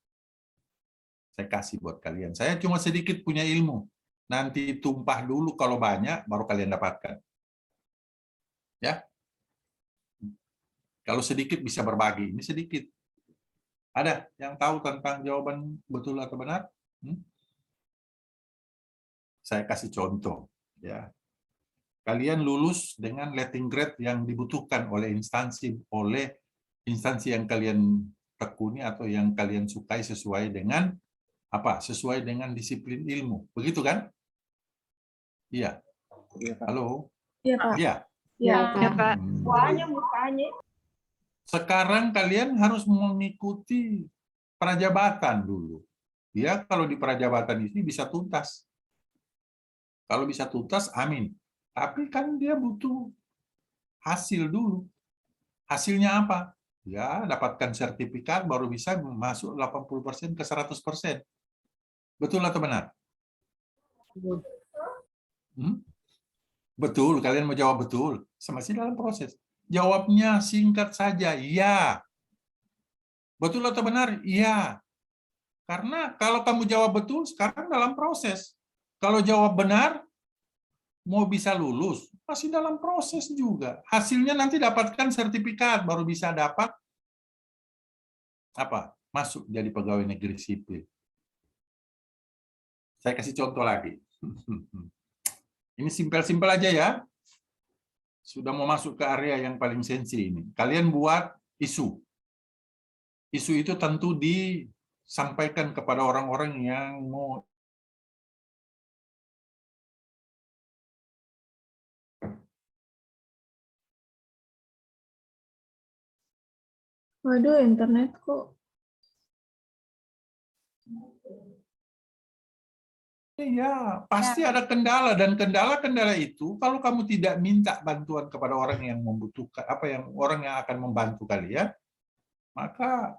Saya kasih buat kalian. Saya cuma sedikit punya ilmu. Nanti tumpah dulu kalau banyak, baru kalian dapatkan. Ya. Kalau sedikit bisa berbagi. Ini sedikit. Ada yang tahu tentang jawaban betul atau benar? Saya kasih contoh. Ya. Kalian lulus dengan letting grade yang dibutuhkan oleh instansi yang kalian tekuni atau yang kalian sukai sesuai dengan apa? Sesuai dengan disiplin ilmu. Begitu kan? Iya. Halo? Iya, Pak. Iya. Iya, Pak. Sekarang kalian harus mengikuti prajabatan dulu. Ya, kalau di prajabatan ini bisa tuntas. Kalau bisa tuntas, amin. Tapi kan dia butuh hasil dulu. Hasilnya apa? Ya, dapatkan sertifikat baru bisa masuk 80% ke 100%. Betul atau benar? Betul, kalian mau jawab betul. Masih dalam proses. Jawabnya singkat saja, iya. Betul atau benar? Iya. Karena kalau kamu jawab betul, sekarang dalam proses. Kalau jawab benar, mau bisa lulus, masih dalam proses juga. Hasilnya nanti dapatkan sertifikat, baru bisa dapat apa? Masuk jadi pegawai negeri sipil. Saya kasih contoh lagi. Ini simpel-simpel aja ya. Sudah mau masuk ke area yang paling sensi ini. Kalian buat isu. Isu itu tentu disampaikan kepada orang-orang yang mau. Waduh, internet kok. Iya, pasti ada kendala, dan kendala-kendala itu kalau kamu tidak minta bantuan kepada orang yang membutuhkan, orang yang akan membantu kalian, maka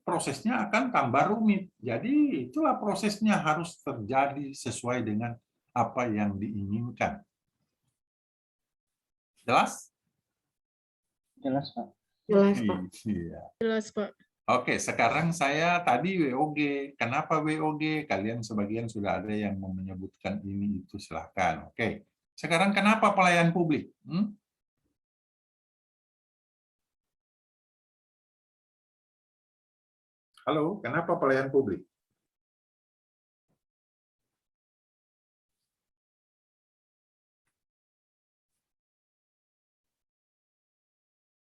prosesnya akan tambah rumit. Jadi itulah prosesnya harus terjadi sesuai dengan apa yang diinginkan. Jelas? Jelas, Pak. Jelas, Pak. Iya. Jelas, Pak. Oke, sekarang saya tadi WOG. Kenapa WOG? Kalian sebagian sudah ada yang menyebutkan ini itu, silahkan. Oke, sekarang kenapa pelayan publik? Halo, kenapa pelayan publik?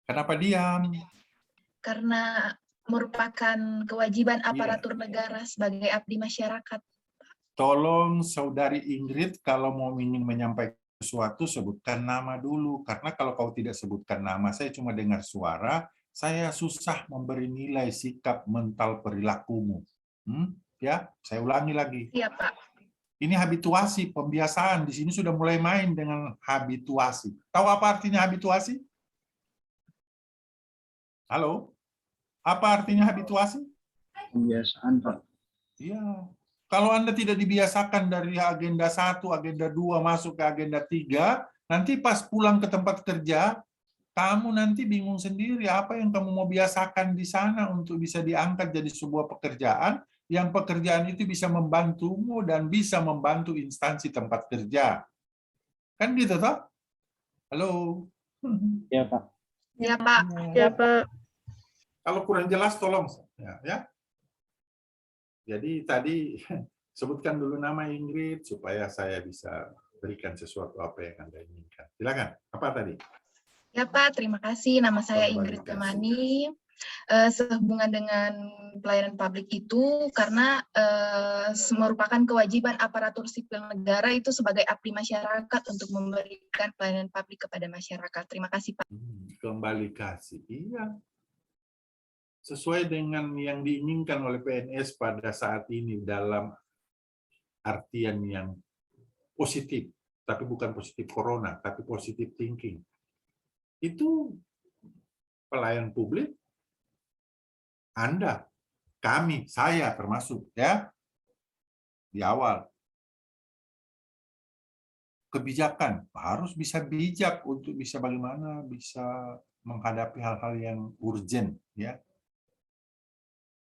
Kenapa diam? Karena merupakan kewajiban aparatur negara sebagai abdi masyarakat. Tolong Saudari Ingrid, kalau mau ingin menyampaikan sesuatu, sebutkan nama dulu. Karena kalau kau tidak sebutkan nama, saya cuma dengar suara, saya susah memberi nilai sikap mental perilakumu. Ya, saya ulangi lagi. Iya, Pak. Ini habituasi, pembiasaan. Di sini sudah mulai main dengan habituasi. Tahu apa artinya habituasi? Halo? Apa artinya habituasi? Pembiasaan, Pak. Iya. Kalau Anda tidak dibiasakan dari agenda 1, agenda 2, masuk ke agenda 3, nanti pas pulang ke tempat kerja, kamu nanti bingung sendiri apa yang kamu mau biasakan di sana untuk bisa diangkat jadi sebuah pekerjaan, yang pekerjaan itu bisa membantumu dan bisa membantu instansi tempat kerja. Kan gitu, toh? Halo? Ya, Pak. Iya, Pak. Ya, Pak. Kalau kurang jelas tolong ya. Jadi tadi sebutkan dulu nama Ingrid supaya saya bisa berikan sesuatu apa yang Anda inginkan. Silakan. Apa tadi? Ya, Pak. Terima kasih. Nama saya Ingrid Pemani. Sehubungan dengan pelayanan publik itu karena merupakan kewajiban aparatur sipil negara itu sebagai abdi masyarakat untuk memberikan pelayanan publik kepada masyarakat. Terima kasih, Pak. Kembali kasih. Iya. Sesuai dengan yang diinginkan oleh PNS pada saat ini dalam artian yang positif, tapi bukan positif corona, tapi positif thinking. Itu pelayan publik, Anda, kami, saya termasuk ya, di awal. Kebijakan harus bisa bijak untuk bisa bagaimana bisa menghadapi hal-hal yang urgent ya.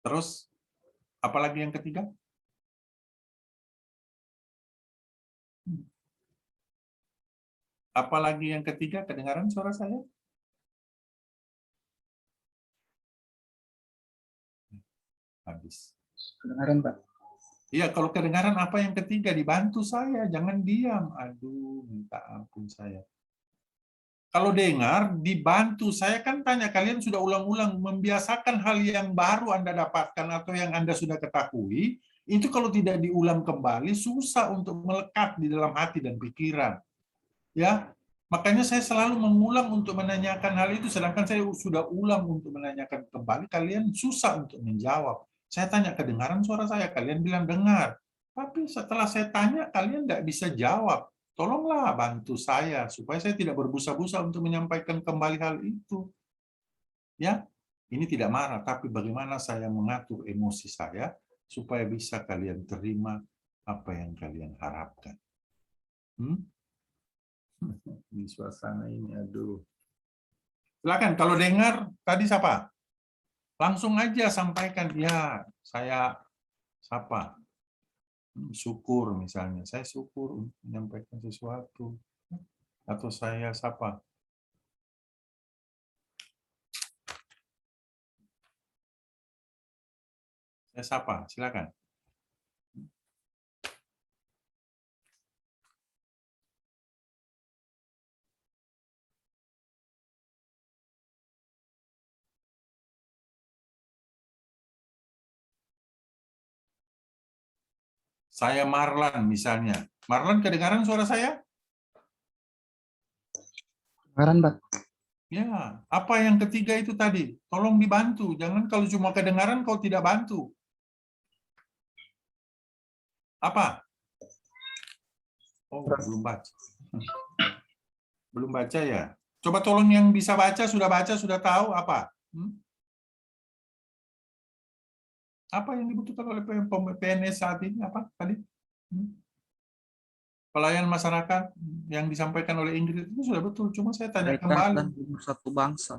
Terus apalagi yang ketiga? Apalagi yang ketiga, kedengaran suara saya? Habis. Kedengaran, Pak. Iya, kalau kedengaran apa yang ketiga, dibantu saya, jangan diam. Aduh, minta ampun saya. Kalau dengar, dibantu. Saya kan tanya, kalian sudah ulang-ulang membiasakan hal yang baru Anda dapatkan atau yang Anda sudah ketahui, itu kalau tidak diulang kembali, susah untuk melekat di dalam hati dan pikiran. Ya, makanya saya selalu mengulang untuk menanyakan hal itu, sedangkan saya sudah ulang untuk menanyakan kembali, kalian susah untuk menjawab. Saya tanya, kedengaran suara saya, kalian bilang dengar. Tapi setelah saya tanya, kalian tidak bisa jawab. Tolonglah bantu saya supaya saya tidak berbusa-busa untuk menyampaikan kembali hal itu. Ya, ini tidak marah, tapi bagaimana saya mengatur emosi saya supaya bisa kalian terima apa yang kalian harapkan. Di suasana ini, aduh. Silakan, kalau dengar tadi siapa? Langsung aja sampaikan, ya saya siapa? Syukur misalnya, saya syukur menyampaikan sesuatu, atau saya siapa? Saya siapa? Silakan. Saya Marlan misalnya. Marlan, kedengaran suara saya? Kedengaran, Pak. Ya, apa yang ketiga itu tadi? Tolong dibantu. Jangan kalau cuma kedengaran kau tidak bantu. Apa? Oh, belum baca. Belum baca ya? Coba tolong yang bisa baca, sudah tahu apa? Apa yang dibutuhkan oleh PNS saat ini? Apa tadi? Pelayanan masyarakat yang disampaikan oleh Ingrid itu sudah betul. Cuma saya tanya Perekat kembali. dan pemersatu bangsa.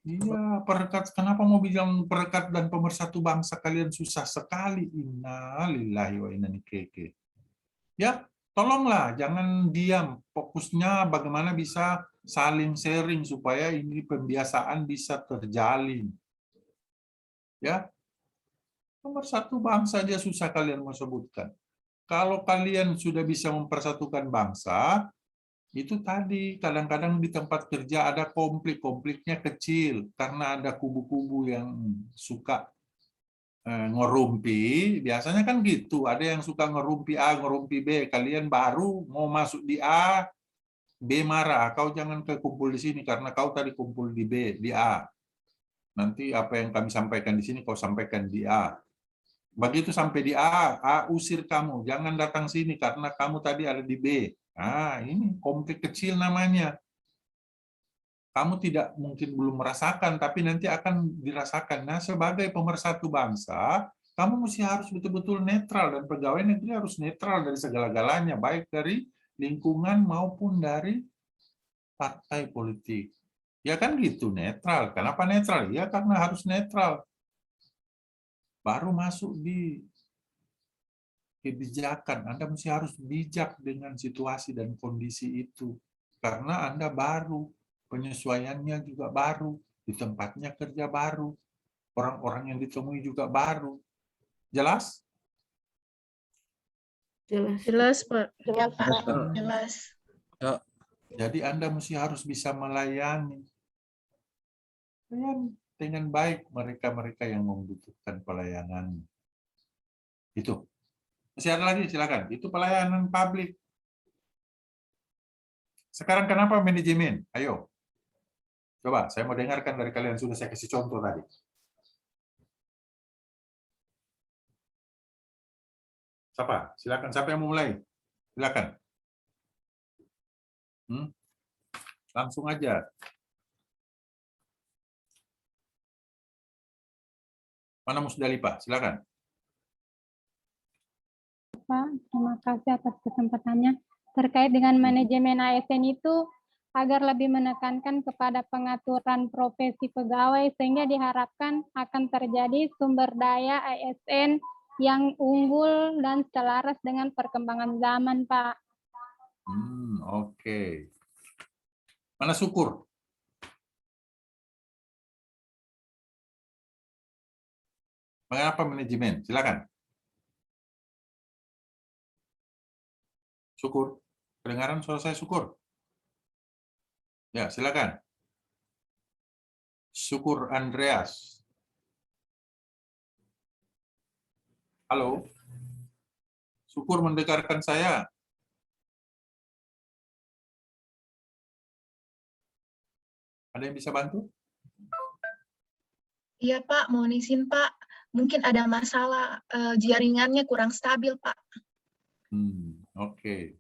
Iya, perekat. Kenapa mau bilang perekat dan pemersatu bangsa kalian susah sekali? Innalillahi wa inna ilaihi. Ya, tolonglah jangan diam. Fokusnya bagaimana bisa saling sharing supaya ini pembiasaan bisa terjalin. Ya, pemersatu bangsa dia susah kalian mau sebutkan. Kalau kalian sudah bisa mempersatukan bangsa, itu tadi kadang-kadang di tempat kerja ada konfliknya kecil karena ada kubu-kubu yang suka ngerumpi. Biasanya kan gitu, ada yang suka ngerumpi A, ngerumpi B. Kalian baru mau masuk di A, B marah, kau jangan kumpul di sini karena kau tadi kumpul di B, di A. Nanti apa yang kami sampaikan di sini kau sampaikan di A. Begitu sampai di A usir kamu, jangan datang sini karena kamu tadi ada di B. Nah, ini konflik kecil namanya. Kamu tidak mungkin belum merasakan, tapi nanti akan dirasakan. Nah, sebagai pemersatu bangsa, kamu mesti harus betul-betul netral, dan pegawai negeri harus netral dari segala-galanya, baik dari lingkungan maupun dari partai politik. Ya kan gitu, netral. Kenapa netral? Ya karena harus netral. Baru masuk di kebijakan. Anda mesti harus bijak dengan situasi dan kondisi itu. Karena Anda baru, penyesuaiannya juga baru, di tempatnya kerja baru, orang-orang yang ditemui juga baru. Jelas? Jelas, Pak. Ya, Pak. Jelas. Ya. Jadi Anda mesti harus bisa melayani dengan baik mereka-mereka yang membutuhkan pelayanan. Itu. Masih ada lagi, silakan. Itu pelayanan publik. Sekarang kenapa manajemen? Ayo. Coba, saya mau dengarkan dari kalian. Sudah saya kasih contoh tadi. Siapa? Silakan. Siapa yang mau mulai? Silakan. Langsung aja. Mana Musdalifah? Silakan. Pak, terima kasih atas kesempatannya. Terkait dengan manajemen ASN itu, agar lebih menekankan kepada pengaturan profesi pegawai, sehingga diharapkan akan terjadi sumber daya ASN yang unggul dan selaras dengan perkembangan zaman, Pak. Oke. Mana Syukur? Mengapa manajemen? Silakan. Syukur. Kedengaran suara saya, Syukur? Ya, silakan. Syukur Andreas. Halo. Syukur mendengarkan saya. Ada yang bisa bantu? Iya, Pak. Mohon izin, Pak. Mungkin ada masalah jaringannya kurang stabil, Pak. Oke.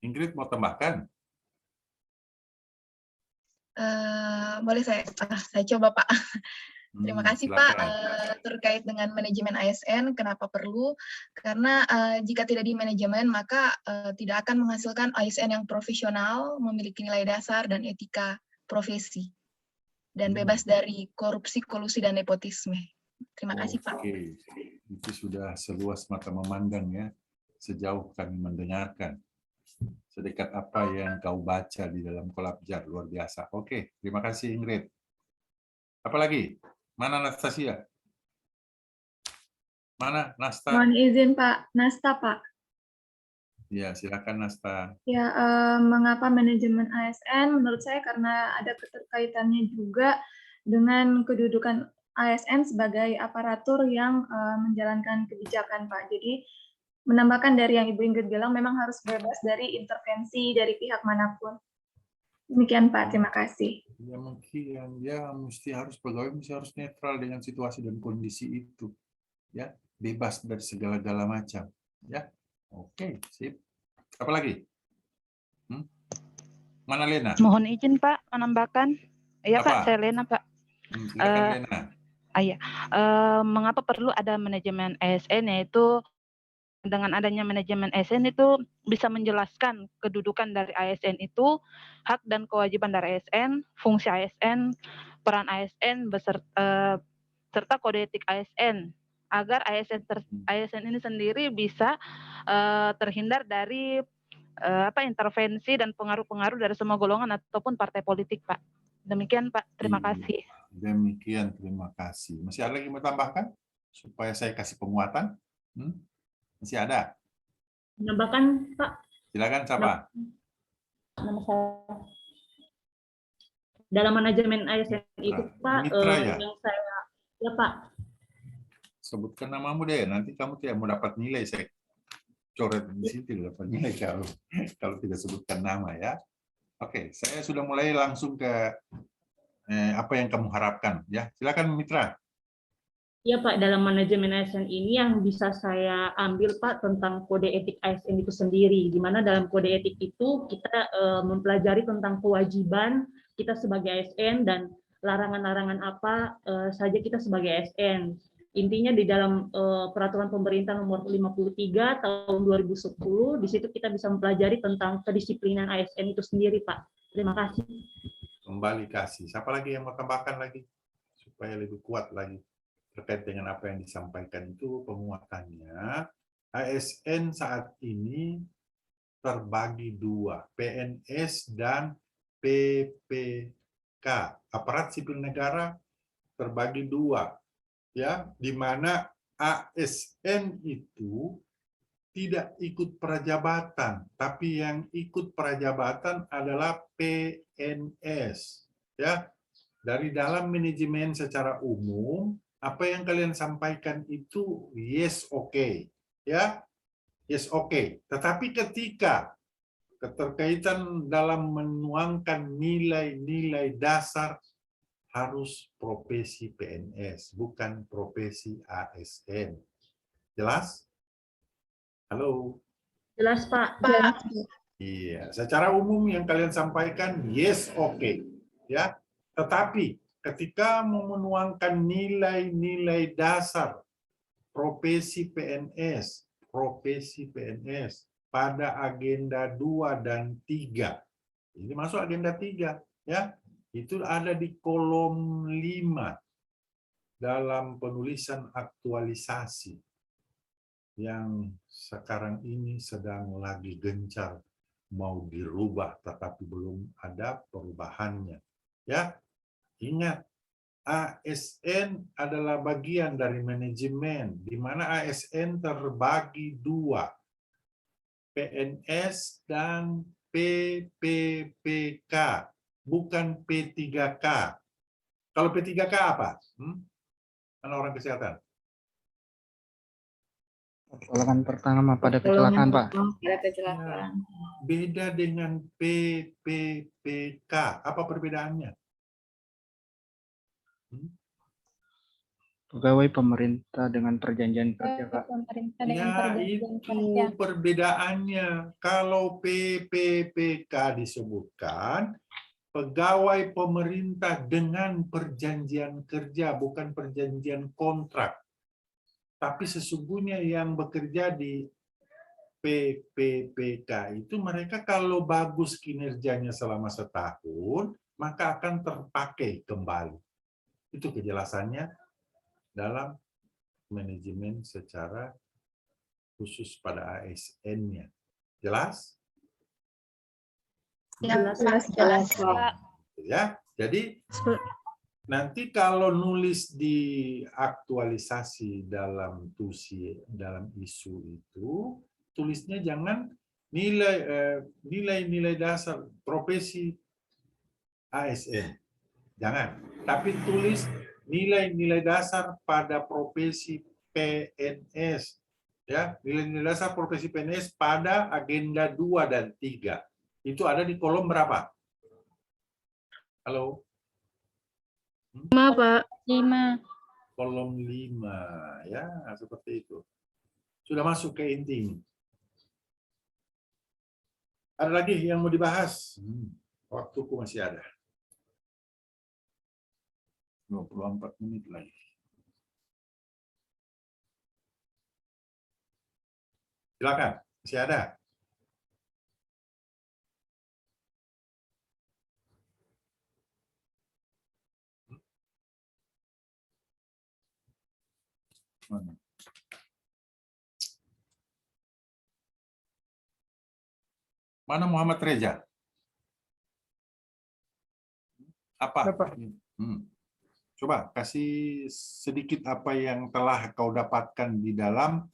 Ingrid mau tambahkan? Boleh saya coba, Pak. Terima kasih, silakan. Pak. Terkait dengan manajemen ASN, kenapa perlu? Karena jika tidak di manajemen, maka tidak akan menghasilkan ASN yang profesional, memiliki nilai dasar dan etika profesi, dan bebas dari korupsi, kolusi, dan nepotisme. Terima kasih, Pak. Oke. Itu sudah seluas mata memandang ya, sejauh kami mendengarkan. Sedekat apa yang kau baca di dalam Kolabjar, luar biasa. Oke, terima kasih Ingrid. Apalagi? Mana Anastasia? Mana Nasta? Mohon izin Pak, Nasta Pak. Ya, silakan Nasta. Ya, mengapa manajemen ASN? Menurut saya karena ada keterkaitannya juga dengan kedudukan ASN sebagai aparatur yang menjalankan kebijakan, Pak. Jadi menambahkan dari yang Ibu Ingrid bilang, memang harus bebas dari intervensi dari pihak manapun. Demikian Pak, terima kasih. Ya mungkin ya mesti harus pegawai mesti harus netral dengan situasi dan kondisi itu, ya bebas dari segala-gala macam, ya. Oke, sip. Siapa lagi? Mana Lena? Mohon izin Pak menambahkan. Iya Apa? Pak, saya Lena Pak. Silakan Lena. Iya. Mengapa perlu ada manajemen ASN, yaitu dengan adanya manajemen ASN itu bisa menjelaskan kedudukan dari ASN itu, hak dan kewajiban dari ASN, fungsi ASN, peran ASN, serta kode etik ASN, agar ASN ini sendiri bisa terhindar dari intervensi dan pengaruh-pengaruh dari semua golongan ataupun partai politik, Pak. Demikian, Pak. Terima kasih. Demikian, terima kasih. Masih ada lagi mau tambahkan? Supaya saya kasih penguatan? Masih ada? Menambahkan, Pak. Silakan, siapa? Nama saya. Dalam manajemen ASN itu, Pak, Mitra, ya? yang saya, ya Pak. Sebutkan namamu deh, nanti kamu tidak mau dapat nilai. Saya coret di situ dapat nilai kalau tidak sebutkan nama ya. Oke, saya sudah mulai langsung ke apa yang kamu harapkan ya. Silakan Mitra. Iya Pak, dalam manajemen ASN ini yang bisa saya ambil Pak tentang kode etik ASN itu sendiri, di mana dalam kode etik itu kita mempelajari tentang kewajiban kita sebagai ASN dan larangan-larangan apa saja kita sebagai ASN. Intinya di dalam peraturan pemerintah nomor 53 tahun 2010, di situ kita bisa mempelajari tentang kedisiplinan ASN itu sendiri Pak. Terima kasih. Kembali kasih. Siapa lagi yang mau tambahkan lagi supaya lebih kuat lagi? Terkait dengan apa yang disampaikan itu penguatannya, ASN saat ini terbagi dua, PNS dan PPK. Aparat sipil negara terbagi dua, ya, di mana ASN itu tidak ikut prajabatan, tapi yang ikut prajabatan adalah PNS. Ya, dari dalam manajemen secara umum, apa yang kalian sampaikan itu yes oke, ya yes oke. Tetapi ketika keterkaitan dalam menuangkan nilai-nilai dasar harus profesi PNS, bukan profesi ASN. Jelas? Halo. Jelas Pak. Iya, secara umum yang kalian sampaikan yes oke, ya. Tetapi ketika menuangkan nilai-nilai dasar profesi PNS pada agenda 2 dan 3. Ini masuk agenda 3, ya. Itu ada di kolom 5 dalam penulisan aktualisasi yang sekarang ini sedang lagi gencar mau dirubah tetapi belum ada perubahannya, ya. Ingat, ASN adalah bagian dari manajemen, di mana ASN terbagi dua, PNS dan PPPK, bukan P3K. Kalau P3K apa? Mana orang kesehatan? Pertolongan pertama pada kecelakaan, Pak. Beda dengan PPPK. Apa perbedaannya? Pegawai pemerintah dengan perjanjian kerja, Pak. Ya, itu perbedaannya. Kalau PPPK disebutkan pegawai pemerintah dengan perjanjian kerja, bukan perjanjian kontrak. Tapi sesungguhnya yang bekerja di PPPK itu mereka kalau bagus kinerjanya selama setahun, maka akan terpakai kembali. Itu kejelasannya dalam manajemen secara khusus pada ASN-nya. Jelas? Jelas. Ya, jadi nanti kalau nulis di aktualisasi dalam dalam isu itu, tulisnya jangan nilai dasar profesi ASN. Jangan. Tapi tulis nilai-nilai dasar pada profesi PNS. Ya, nilai-nilai dasar profesi PNS pada agenda 2 dan 3. Itu ada di kolom berapa? Halo? 5, Pak. 5. Kolom 5, ya, seperti itu. Sudah masuk ke inti. Ada lagi yang mau dibahas? Waktuku masih ada. 24 menit lagi. Silakan, masih ada. Mana Muhammad Reza? Apa? Bapak. Coba kasih sedikit apa yang telah kau dapatkan di dalam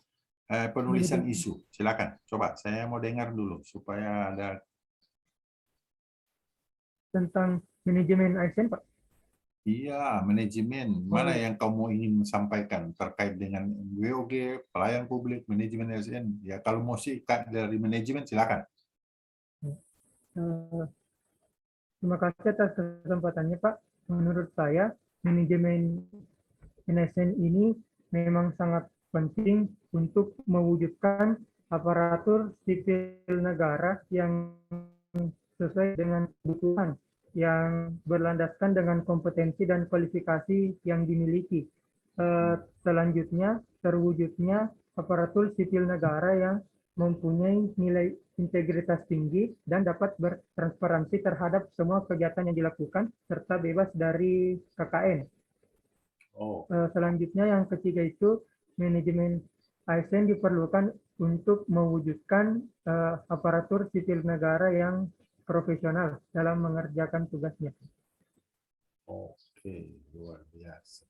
penulisan isu. Silakan. Coba saya mau dengar dulu supaya ada Tentang manajemen ASN, Pak. iya, manajemen. Mana yang kamu ingin sampaikan terkait dengan WOG, pelayan publik, manajemen ASN? Ya, kalau mau sih dari manajemen silakan. Terima kasih atas kesempatannya, Pak. Menurut saya, manajemen ASN ini memang sangat penting untuk mewujudkan aparatur sipil negara yang sesuai dengan kebutuhan, yang berlandaskan dengan kompetensi dan kualifikasi yang dimiliki. Selanjutnya, terwujudnya aparatur sipil negara yang mempunyai nilai integritas tinggi dan dapat bertransparansi terhadap semua kegiatan yang dilakukan serta bebas dari KKN. Selanjutnya yang ketiga itu manajemen ASN diperlukan untuk mewujudkan aparatur sipil negara yang profesional dalam mengerjakan tugasnya. Oke, luar biasa.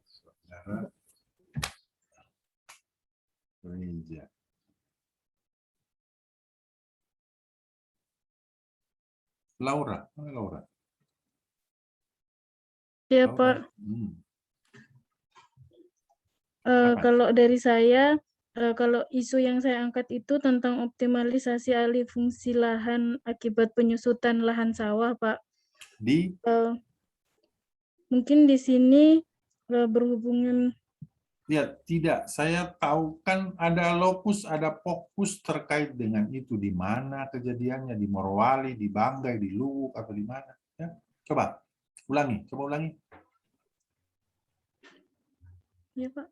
Saudara Reza. Laura, mana Laura? Ya, Pak. Kalau dari saya, kalau isu yang saya angkat itu tentang optimalisasi alih fungsi lahan akibat penyusutan lahan sawah, Pak. Mungkin di sini berhubungan. Ya, tidak. Saya tahu kan ada lokus, ada fokus terkait dengan itu. Di mana kejadiannya? Di Morowali, di Banggai, di Luwuk, atau di mana? Ya, coba ulangi. Ya, Pak.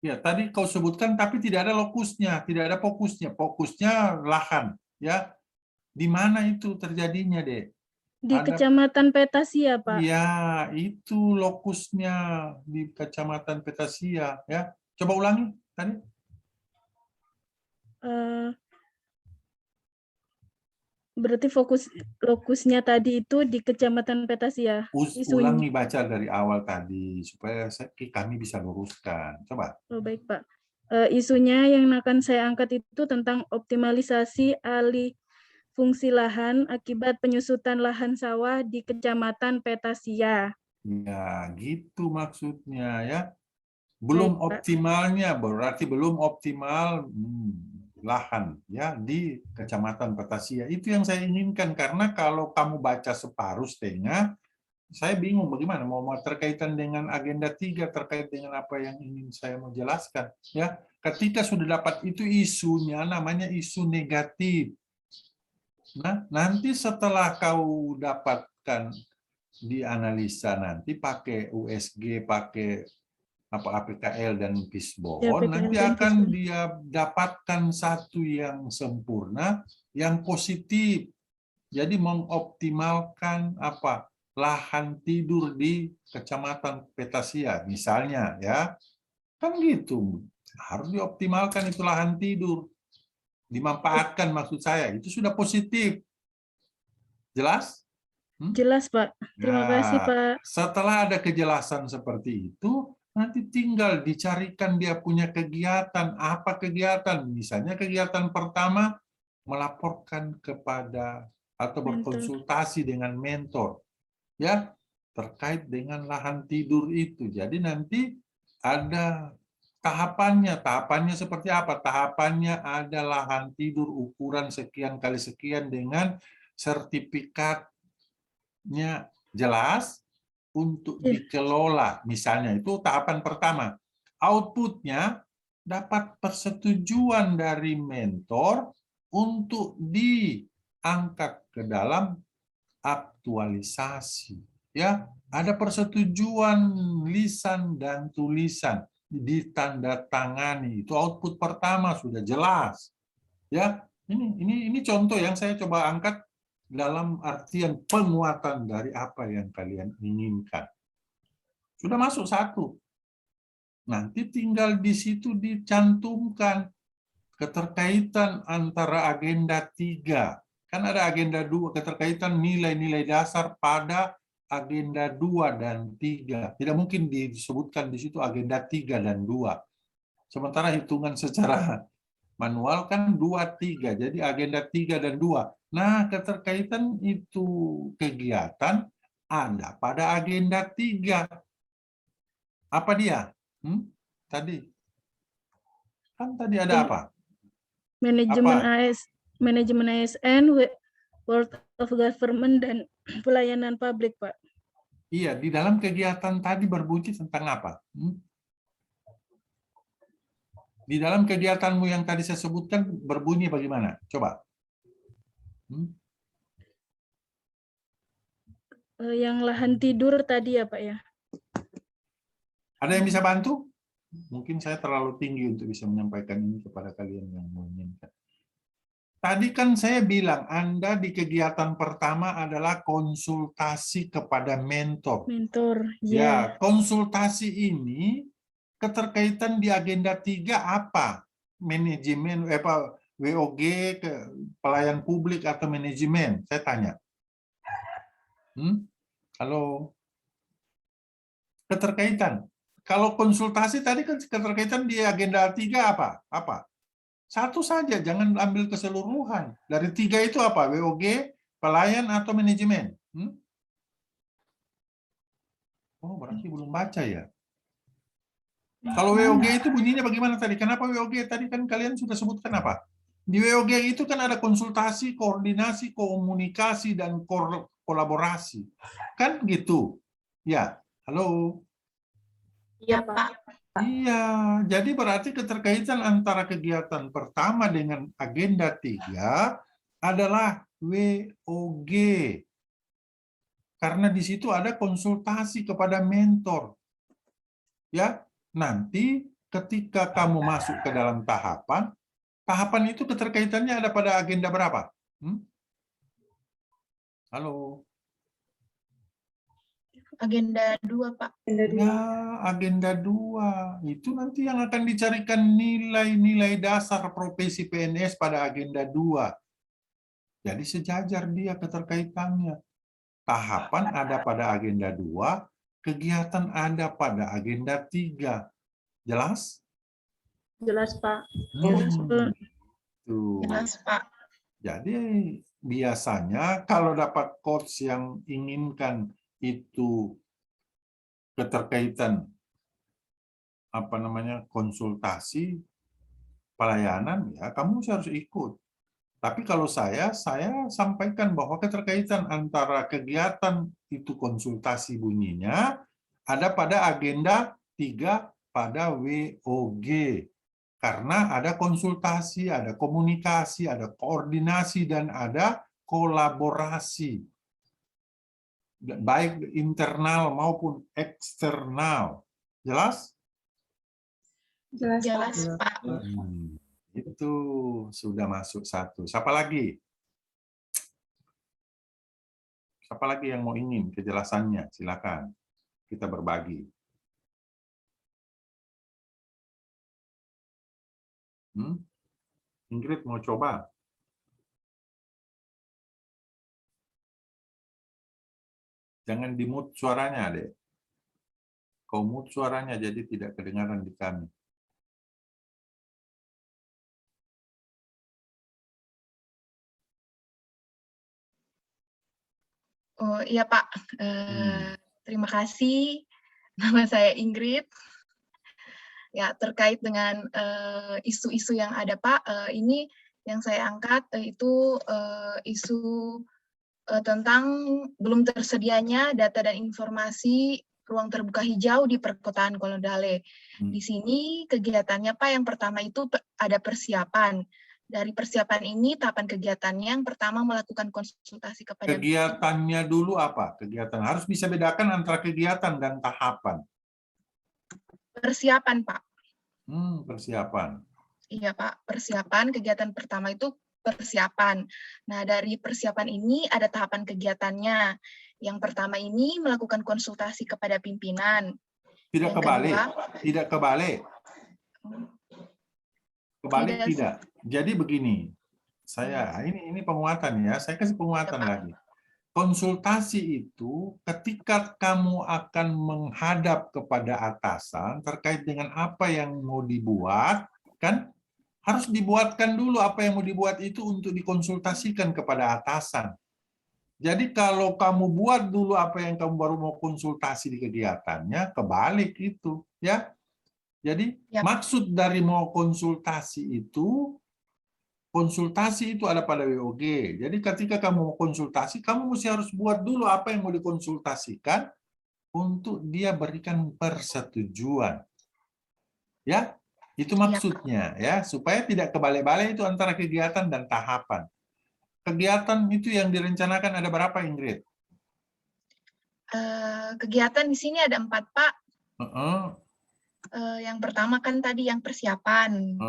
Ya, tadi kau sebutkan, tapi tidak ada lokusnya, tidak ada fokusnya. Fokusnya lahan. Ya, di mana itu terjadinya, Dek? Di Kecamatan Petasia, Pak. Ya, itu lokusnya di Kecamatan Petasia. Ya, coba ulangi tadi. Berarti lokusnya tadi itu di Kecamatan Petasia. Ulangi baca dari awal tadi supaya kami bisa luruskan. Coba. Oh, baik, Pak. Isunya yang akan saya angkat itu tentang optimalisasi alih fungsi lahan akibat penyusutan lahan sawah di Kecamatan Petasia. Ya, gitu maksudnya ya. Belum baik, optimalnya, berarti belum optimal lahan ya di Kecamatan Petasia. Itu yang saya inginkan, karena kalau kamu baca separuh setengah, saya bingung bagaimana mau terkaitan dengan agenda 3 terkait dengan apa yang ingin saya mau jelaskan ya. Ketika sudah dapat itu isunya namanya isu negatif. Nah, nanti setelah kau dapatkan dianalisa nanti pakai USG, pakai APKL dan Pisbon, nanti akan dia dapatkan satu yang sempurna, yang positif. Jadi mengoptimalkan lahan tidur di Kecamatan Petasia misalnya ya. Kan gitu. Harus dioptimalkan itu lahan tidur. Dimanfaatkan maksud saya, itu sudah positif. Jelas? Jelas, Pak. Terima kasih, Pak. Setelah ada kejelasan seperti itu, nanti tinggal dicarikan dia punya kegiatan. Apa kegiatan? Misalnya kegiatan pertama, melaporkan kepada atau berkonsultasi dengan mentor ya terkait dengan lahan tidur itu. Jadi nanti ada tahapannya seperti apa? Tahapannya ada lahan tidur ukuran sekian kali sekian dengan sertifikatnya jelas untuk dikelola. Misalnya itu tahapan pertama. Outputnya dapat persetujuan dari mentor untuk angkat ke dalam aktualisasi. Ya, ada persetujuan lisan dan tulisan ditandatangani. Itu output pertama sudah jelas. Ya, ini contoh yang saya coba angkat dalam artian penguatan dari apa yang kalian inginkan. Sudah masuk satu. Nanti tinggal di situ dicantumkan keterkaitan antara agenda 3. Kan ada agenda 2, keterkaitan nilai-nilai dasar pada agenda 2 dan 3. Tidak mungkin disebutkan di situ agenda 3 dan 2. Sementara hitungan secara manual kan 2, 3. Jadi agenda 3 dan 2. Nah, keterkaitan itu kegiatan ada pada agenda 3. Apa dia? Tadi. Kan tadi ada apa? Manajemen ASN, World of Government, dan pelayanan publik, Pak. Iya, di dalam kegiatan tadi berbunyi tentang apa? Di dalam kegiatanmu yang tadi saya sebutkan berbunyi bagaimana? Coba. Yang lahan tidur tadi ya, Pak ya. Ada yang bisa bantu? Mungkin saya terlalu tinggi untuk bisa menyampaikan ini kepada kalian yang menginginkan. Tadi kan saya bilang, Anda di kegiatan pertama adalah konsultasi kepada mentor. Mentor, ya. Konsultasi ini keterkaitan di agenda 3 apa? Manajemen, WOG, pelayan publik atau manajemen? Saya tanya. Halo? Keterkaitan. Kalau konsultasi tadi kan keterkaitan di agenda 3 apa? Apa? Satu saja, jangan ambil keseluruhan. Dari 3 itu apa? WOG, pelayan atau manajemen? Oh, berarti belum baca ya? Kalau WOG itu bunyinya bagaimana tadi? Kenapa WOG? Tadi kan kalian sudah sebutkan apa? Di WOG itu kan ada konsultasi, koordinasi, komunikasi, dan kolaborasi. Kan gitu? Ya, halo? Iya, Pak. Iya, jadi berarti keterkaitan antara kegiatan pertama dengan agenda 3 adalah WOG. Karena di situ ada konsultasi kepada mentor. Ya, nanti ketika kamu masuk ke dalam tahapan itu keterkaitannya ada pada agenda berapa? Halo? Agenda 2, Pak. Ya, agenda 2. Itu nanti yang akan dicarikan nilai-nilai dasar profesi PNS pada agenda 2. Jadi sejajar dia keterkaitannya. Tahapan ada pada agenda 2, kegiatan ada pada agenda 3. Jelas? Jelas, Pak. Jelas, Pak. Jadi biasanya kalau dapat coach yang inginkan itu keterkaitan konsultasi pelayanan, ya kamu harus ikut. Tapi kalau saya sampaikan bahwa keterkaitan antara kegiatan itu konsultasi bunyinya ada pada agenda 3 pada WOG. Karena ada konsultasi, ada komunikasi, ada koordinasi, dan ada kolaborasi. Baik internal maupun eksternal. Jelas? Jelas, Pak. Itu sudah masuk 1. Siapa lagi? Siapa lagi yang mau ingin kejelasannya? Silakan. Kita berbagi. Ingrid mau coba? Jangan di-mute suaranya, Dek. Kau mute suaranya jadi tidak kedengaran di kami. Oh iya, Pak. Terima kasih. Nama saya Ingrid. Ya, terkait dengan isu-isu yang ada, Pak, ini yang saya angkat itu isu tentang belum tersedianya data dan informasi ruang terbuka hijau di perkotaan Kolondale. Di sini kegiatannya, Pak, yang pertama itu ada persiapan. Dari persiapan ini, tahapan kegiatannya yang pertama melakukan konsultasi kepada Kegiatannya dulu apa? Kegiatan harus bisa bedakan antara kegiatan dan tahapan. persiapan, Pak. Persiapan. Iya, Pak. Persiapan, kegiatan pertama itu persiapan. Nah, dari persiapan ini ada tahapan kegiatannya. Yang pertama ini melakukan konsultasi kepada pimpinan. Tidak Yang kebalik. kedua, Tidak kebalik. Kebalik tidak. Jadi begini, ini penguatan ya. Saya kasih penguatan lagi. Konsultasi itu ketika kamu akan menghadap kepada atasan terkait dengan apa yang mau dibuat, kan harus dibuatkan dulu apa yang mau dibuat itu untuk dikonsultasikan kepada atasan. Jadi kalau kamu buat dulu apa yang kamu baru mau konsultasi di kegiatannya, kebalik itu, ya. Jadi maksud dari mau konsultasi itu ada pada WOG. Jadi ketika kamu mau konsultasi, kamu mesti harus buat dulu apa yang mau dikonsultasikan untuk dia berikan persetujuan. Ya, itu maksudnya ya, supaya tidak kebalik-balik itu antara kegiatan dan tahapan. Kegiatan itu yang direncanakan ada berapa, Ingrid? Kegiatan di sini ada 4, Pak. Yang pertama kan tadi yang persiapan.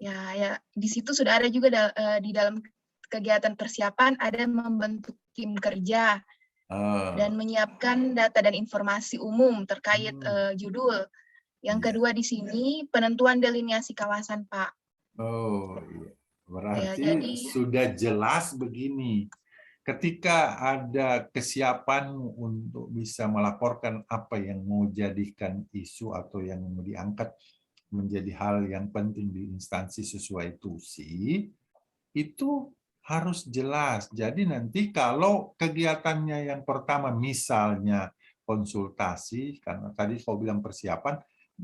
Ya, di situ sudah ada juga di dalam kegiatan persiapan ada membentuk tim kerja dan menyiapkan data dan informasi umum terkait judul. Yang kedua di sini penentuan delineasi kawasan, Pak. Oh, iya. Berarti Ya, jadi, sudah jelas begini. Ketika ada kesiapanmu untuk bisa melaporkan apa yang mau jadikan isu atau yang mau diangkat menjadi hal yang penting di instansi sesuai tusi, itu harus jelas. Jadi nanti kalau kegiatannya yang pertama misalnya konsultasi, karena tadi kau bilang persiapan,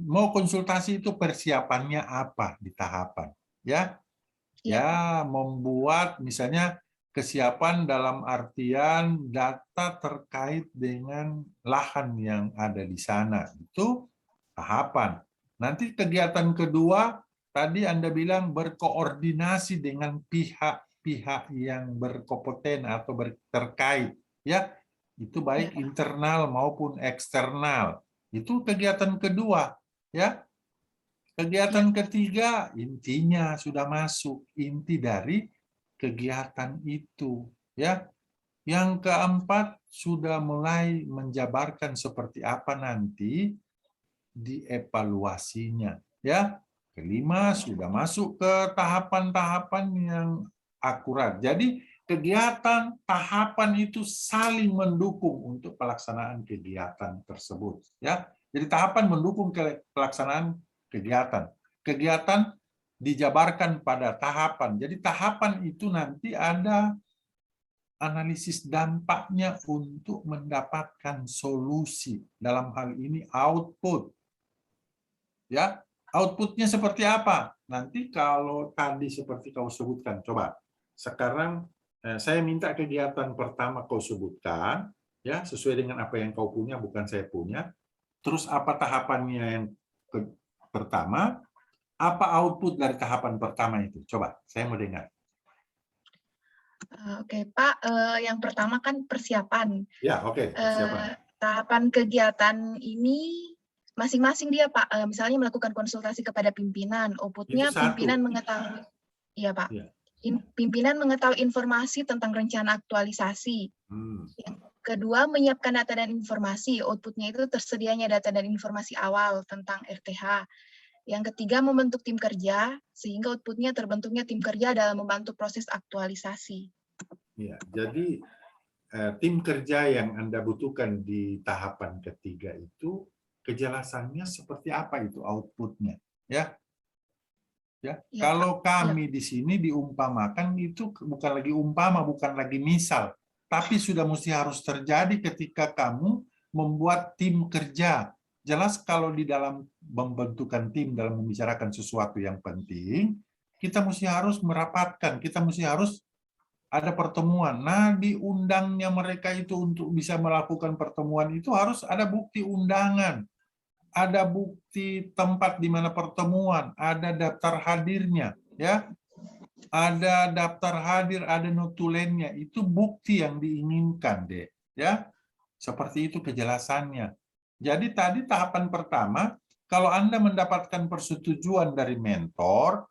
mau konsultasi itu persiapannya apa di tahapan? Ya, membuat misalnya kesiapan dalam artian data terkait dengan lahan yang ada di sana. Itu tahapan. Nanti kegiatan kedua, tadi Anda bilang berkoordinasi dengan pihak-pihak yang berkompeten atau terkait. Ya, itu baik internal maupun eksternal. Itu kegiatan kedua. Ya. Kegiatan ketiga, intinya sudah masuk. Inti dari kegiatan itu. Ya. Yang keempat, sudah mulai menjabarkan seperti apa nanti dievaluasinya, ya. Kelima sudah masuk ke tahapan-tahapan yang akurat. Jadi kegiatan tahapan itu saling mendukung untuk pelaksanaan kegiatan tersebut, ya. Jadi tahapan mendukung pelaksanaan kegiatan. Kegiatan dijabarkan pada tahapan. Jadi tahapan itu nanti ada analisis dampaknya untuk mendapatkan solusi. Dalam hal ini output. Ya, outputnya seperti apa? Nanti kalau tadi seperti kau sebutkan, coba. Sekarang saya minta kegiatan pertama kau sebutkan, ya, sesuai dengan apa yang kau punya, bukan saya punya. Terus apa tahapannya yang pertama? Apa output dari tahapan pertama itu? Coba, saya mau dengar. Oke, Pak. Yang pertama kan persiapan. Ya, oke. Persiapan. Tahapan kegiatan ini masing-masing dia, Pak. Misalnya melakukan konsultasi kepada pimpinan. Outputnya pimpinan mengetahui. Iya, Pak. Ya. Pimpinan mengetahui informasi tentang rencana aktualisasi. Yang kedua, menyiapkan data dan informasi. Outputnya itu tersedianya data dan informasi awal tentang RTH. Yang ketiga, membentuk tim kerja, sehingga outputnya terbentuknya tim kerja dalam membantu proses aktualisasi. Ya, jadi tim kerja yang Anda butuhkan di tahapan ketiga itu, kejelasannya seperti apa itu outputnya, ya? Ya, kalau kami di sini diumpamakan itu bukan lagi umpama, bukan lagi misal, tapi sudah mesti harus terjadi ketika kamu membuat tim kerja. Jelas kalau di dalam membentukan tim dalam membicarakan sesuatu yang penting, kita mesti harus merapatkan, kita mesti harus ada pertemuan. Nah, diundangnya mereka itu untuk bisa melakukan pertemuan itu harus ada bukti undangan. Ada bukti tempat di mana pertemuan, ada daftar hadirnya, ya. ada daftar hadir, ada notulennya. Itu bukti yang diinginkan, Dek. Ya, seperti itu kejelasannya. Jadi tadi tahapan pertama, kalau Anda mendapatkan persetujuan dari mentor,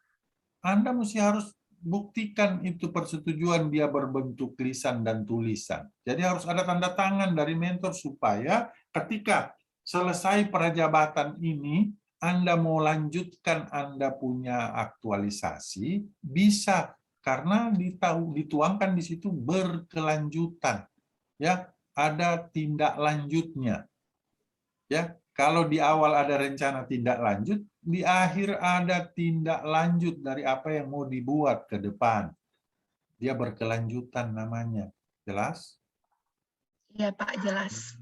Anda mesti harus buktikan itu persetujuan dia berbentuk lisan dan tulisan. Jadi harus ada tanda tangan dari mentor supaya ketika selesai perjabatan ini, Anda mau lanjutkan Anda punya aktualisasi, bisa. Karena dituangkan di situ berkelanjutan. Ya, ada tindak lanjutnya. Ya, kalau di awal ada rencana tindak lanjut, di akhir ada tindak lanjut dari apa yang mau dibuat ke depan. Dia berkelanjutan namanya. Jelas? Iya, Pak, jelas.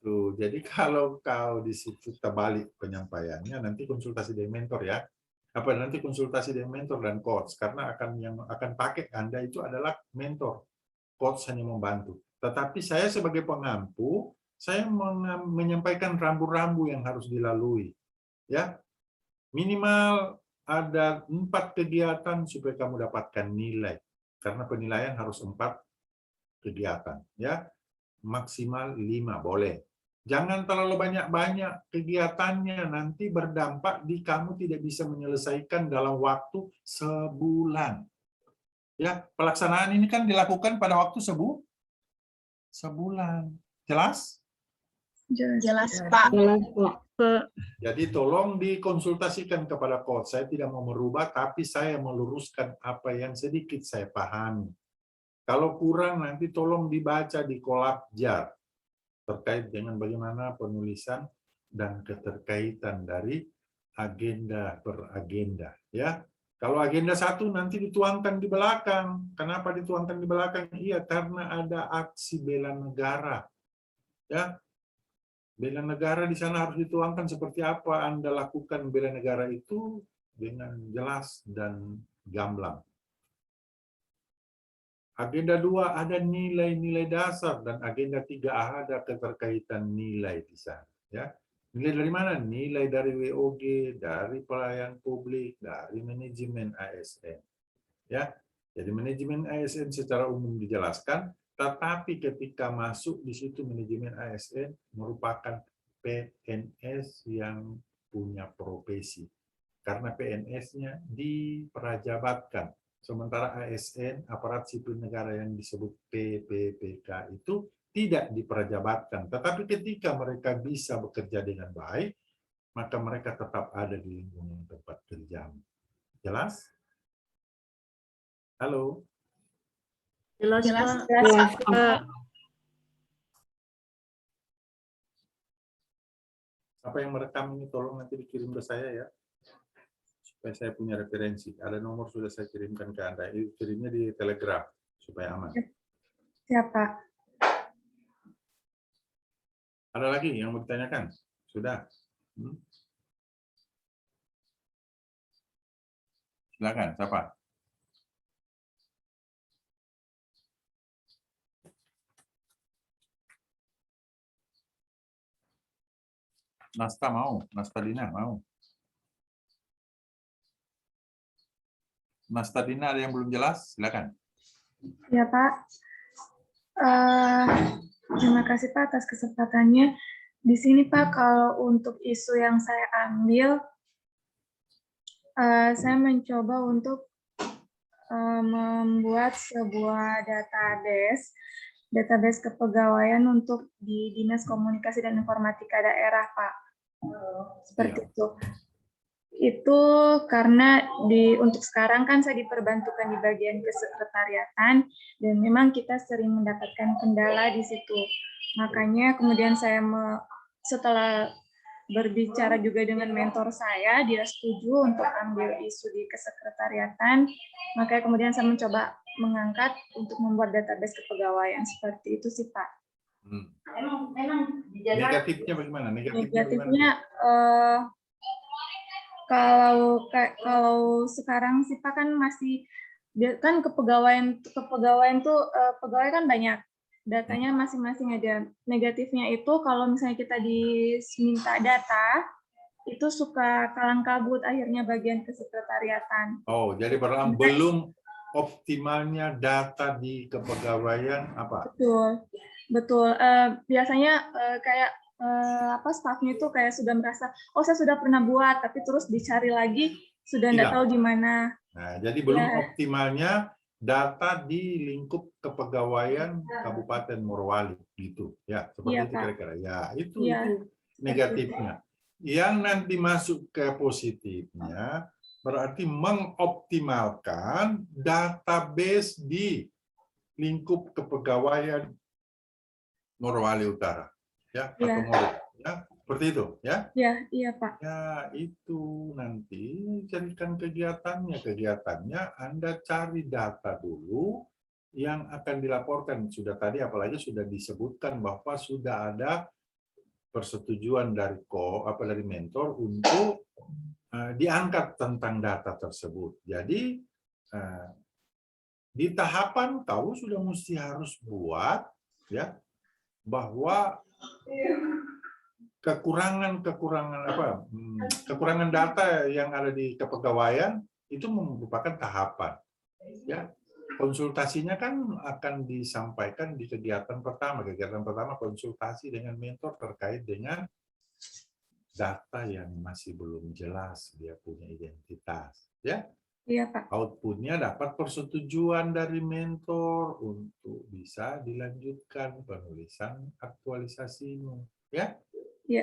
Tuh, jadi kalau kau di situ terbalik penyampaiannya, nanti konsultasi dengan mentor ya. Apa nanti konsultasi dengan mentor dan coach, karena yang akan pakai Anda itu adalah mentor. Coach hanya membantu. Tetapi saya sebagai pengampu, saya menyampaikan rambu-rambu yang harus dilalui. Ya, minimal ada 4 kegiatan supaya kamu dapatkan nilai. Karena penilaian harus 4 kegiatan. Ya, maksimal 5 boleh. Jangan terlalu banyak-banyak kegiatannya, nanti berdampak di kamu tidak bisa menyelesaikan dalam waktu sebulan. Ya, pelaksanaan ini kan dilakukan pada waktu sebulan. Jelas? Jelas, Pak. Jadi tolong dikonsultasikan kepada coach. Saya tidak mau merubah, tapi saya meluruskan apa yang sedikit saya pahami. Kalau kurang nanti tolong dibaca di kolab jar terkait dengan bagaimana penulisan dan keterkaitan dari agenda per agenda. Ya, kalau agenda 1 nanti dituangkan di belakang. Kenapa dituangkan di belakang? Iya, karena ada aksi bela negara. Ya, bela negara di sana harus dituangkan seperti apa Anda lakukan bela negara itu dengan jelas dan gamblang. Agenda 2 ada nilai-nilai dasar dan agenda 3 ada keterkaitan nilai di sana. Ya, nilai dari mana? Nilai dari WOG, dari pelayan publik, dari manajemen ASN. Ya, jadi manajemen ASN secara umum dijelaskan, tetapi ketika masuk di situ manajemen ASN merupakan PNS yang punya profesi. Karena PNS-nya diperajabatkan. Sementara ASN, aparat sipil negara yang disebut PPPK itu tidak diperajabatkan. Tetapi ketika mereka bisa bekerja dengan baik, maka mereka tetap ada di lingkungan tempat kerja. Jelas? Halo? Jelas, Jelas, Pak. Apa yang merekam ini tolong nanti dikirim ke saya ya. Supaya saya punya referensi. Ada nomor sudah saya kirimkan ke Anda. Kirimnya di Telegram supaya aman. Siapa? Ada lagi yang mau ditanyakan? Sudah. Silakan, siapa? Nasta mau, Nastadina mau. Nastadina ada yang belum jelas? Silakan. Ya, Pak. Terima kasih, Pak, atas kesempatannya. Di sini, Pak, kalau untuk isu yang saya ambil, saya mencoba untuk membuat sebuah database kepegawaian untuk di Dinas Komunikasi dan Informatika daerah, Pak. Seperti itu. Itu karena untuk sekarang kan saya diperbantukan di bagian kesekretariatan dan memang kita sering mendapatkan kendala di situ. Makanya kemudian saya setelah berbicara juga dengan mentor saya, dia setuju untuk ambil isu di kesekretariatan. Makanya kemudian saya mencoba mengangkat untuk membuat database kepegawaian. Seperti itu sih, Pak. Negatifnya bagaimana? Negatifnya kalau sekarang sih Pak kan masih kan kepegawaian tuh pegawai kan banyak, datanya masing-masing ada. Negatifnya itu kalau misalnya kita diminta data itu suka kalang kabut akhirnya bagian kesekretariatan. Oh, jadi belum optimalnya data di kepegawaian apa? Betul, betul. Biasanya kayak stafnya itu kayak sudah merasa, oh saya sudah pernah buat, tapi terus dicari lagi sudah nggak tahu di mana. Nah, jadi belum optimalnya data di lingkup kepegawaian Kabupaten Morowali gitu, ya seperti itu kira-kira. Ya itu negatifnya. Yang nanti masuk ke positifnya berarti mengoptimalkan database di lingkup kepegawaian Morowali Utara, ya atau Moro, ya seperti itu, ya. Iya Pak. Ya itu nanti jadikan kegiatannya Anda cari data dulu yang akan dilaporkan. Sudah tadi apalagi sudah disebutkan bahwa sudah ada persetujuan dari mentor untuk diangkat tentang data tersebut. Jadi di tahapan kau sudah mesti harus buat ya bahwa kekurangan data yang ada di kepegawaian itu merupakan tahapan. Ya, konsultasinya kan akan disampaikan di kegiatan pertama. Kegiatan pertama konsultasi dengan mentor terkait dengan data yang masih belum jelas dia punya identitas. Ya, iya Pak. Outputnya dapat persetujuan dari mentor untuk bisa dilanjutkan penulisan aktualisasimu. Ya. Ya,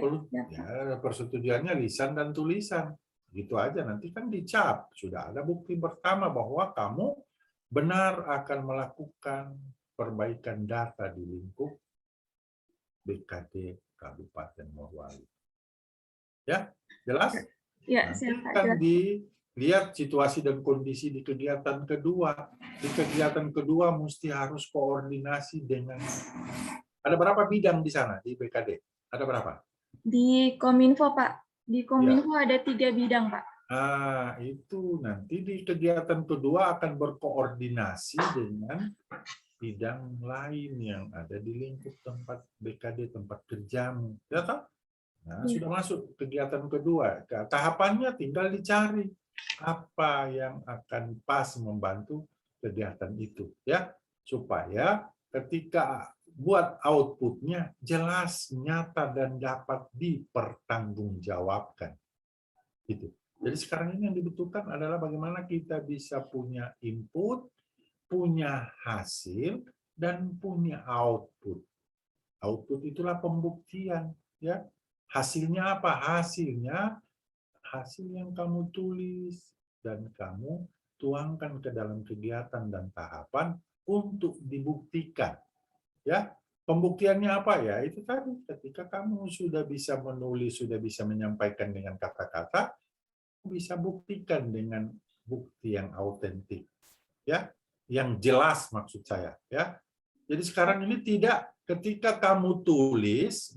persetujuannya lisan dan tulisan. Gitu aja, nanti kan dicap. Sudah ada bukti pertama bahwa kamu benar akan melakukan perbaikan data di lingkup BKD Kabupaten Morowali. Ya, jelas? Ya, nanti akan dilihat situasi dan kondisi di kegiatan kedua. Di kegiatan kedua mesti harus koordinasi dengan... Ada berapa bidang di sana, di BKD? Ada berapa? Di Kominfo, Pak. Di Kominfo ada 3 bidang, Pak. Nah, itu nanti di kegiatan kedua akan berkoordinasi dengan bidang lain yang ada di lingkup tempat BKD, tempat kerjamu. Ya, toh? Nah, sudah masuk kegiatan kedua. Tahapannya tinggal dicari apa yang akan pas membantu kegiatan itu. Ya, supaya ketika buat outputnya jelas, nyata, dan dapat dipertanggungjawabkan. Gitu. Jadi sekarang ini yang dibutuhkan adalah bagaimana kita bisa punya input, punya hasil, dan punya output. Output itulah pembuktian. Ya. Hasilnya apa? Hasilnya hasil yang kamu tulis dan kamu tuangkan ke dalam kegiatan dan tahapan untuk dibuktikan. Ya, pembuktiannya apa ya? Itu tadi ketika kamu sudah bisa menulis, sudah bisa menyampaikan dengan kata-kata, bisa buktikan dengan bukti yang autentik, ya, yang jelas maksud saya, ya. Jadi sekarang ini tidak ketika kamu tulis,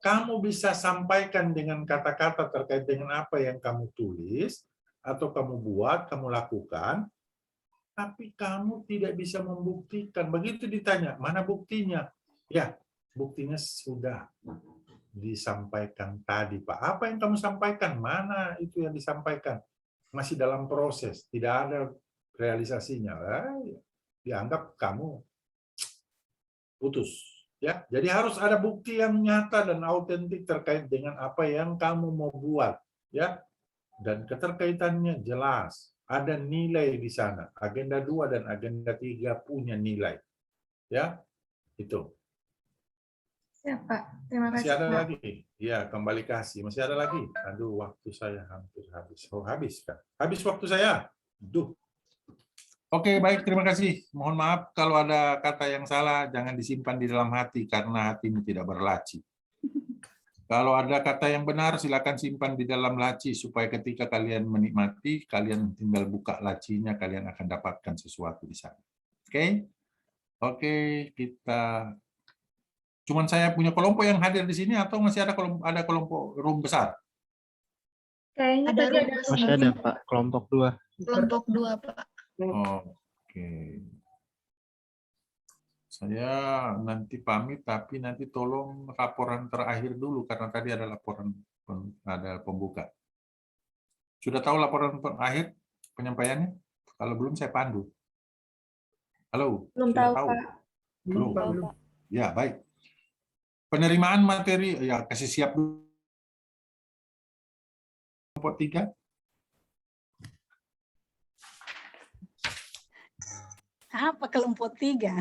kamu bisa sampaikan dengan kata-kata terkait dengan apa yang kamu tulis atau kamu buat, kamu lakukan. Tapi kamu tidak bisa membuktikan. Begitu ditanya, mana buktinya? Ya, buktinya sudah disampaikan tadi, Pak. Apa yang kamu sampaikan? Mana itu yang disampaikan? Masih dalam proses, tidak ada realisasinya. Dianggap kamu putus. Ya, jadi harus ada bukti yang nyata dan autentik terkait dengan apa yang kamu mau buat. Ya, dan keterkaitannya jelas. Ada nilai di sana. Agenda 2 dan agenda 3 punya nilai. Ya, itu. Ya, Pak. Terima kasih. Masih ada lagi? Ya, kembali kasih. Masih ada lagi? Aduh, waktu saya hampir habis. Oh, habis kan? Habis waktu saya. Duh. Oke, baik. Terima kasih. Mohon maaf kalau ada kata yang salah. Jangan disimpan di dalam hati karena hatimu tidak berlaci. Kalau ada kata yang benar, silakan simpan di dalam laci supaya ketika kalian menikmati, kalian tinggal buka lacinya, kalian akan dapatkan sesuatu di sana. Oke? Oke, kita... Cuman saya punya kelompok yang hadir di sini atau masih ada kelompok room besar? Kayaknya Ada tadi ada Masih ada, Pak. Kelompok 2. kelompok 2, Pak. Oke. Saya nanti pamit, tapi nanti tolong laporan terakhir dulu, karena tadi ada laporan ada pembuka. Sudah tahu laporan akhir penyampaiannya? Kalau belum saya pandu. Halo, Belum sudah tahu, tahu? Pak. Belum. Belum. Ya, baik. Penerimaan materi, ya kasih siap dulu. Kelompok 3. Apa kelompok 3?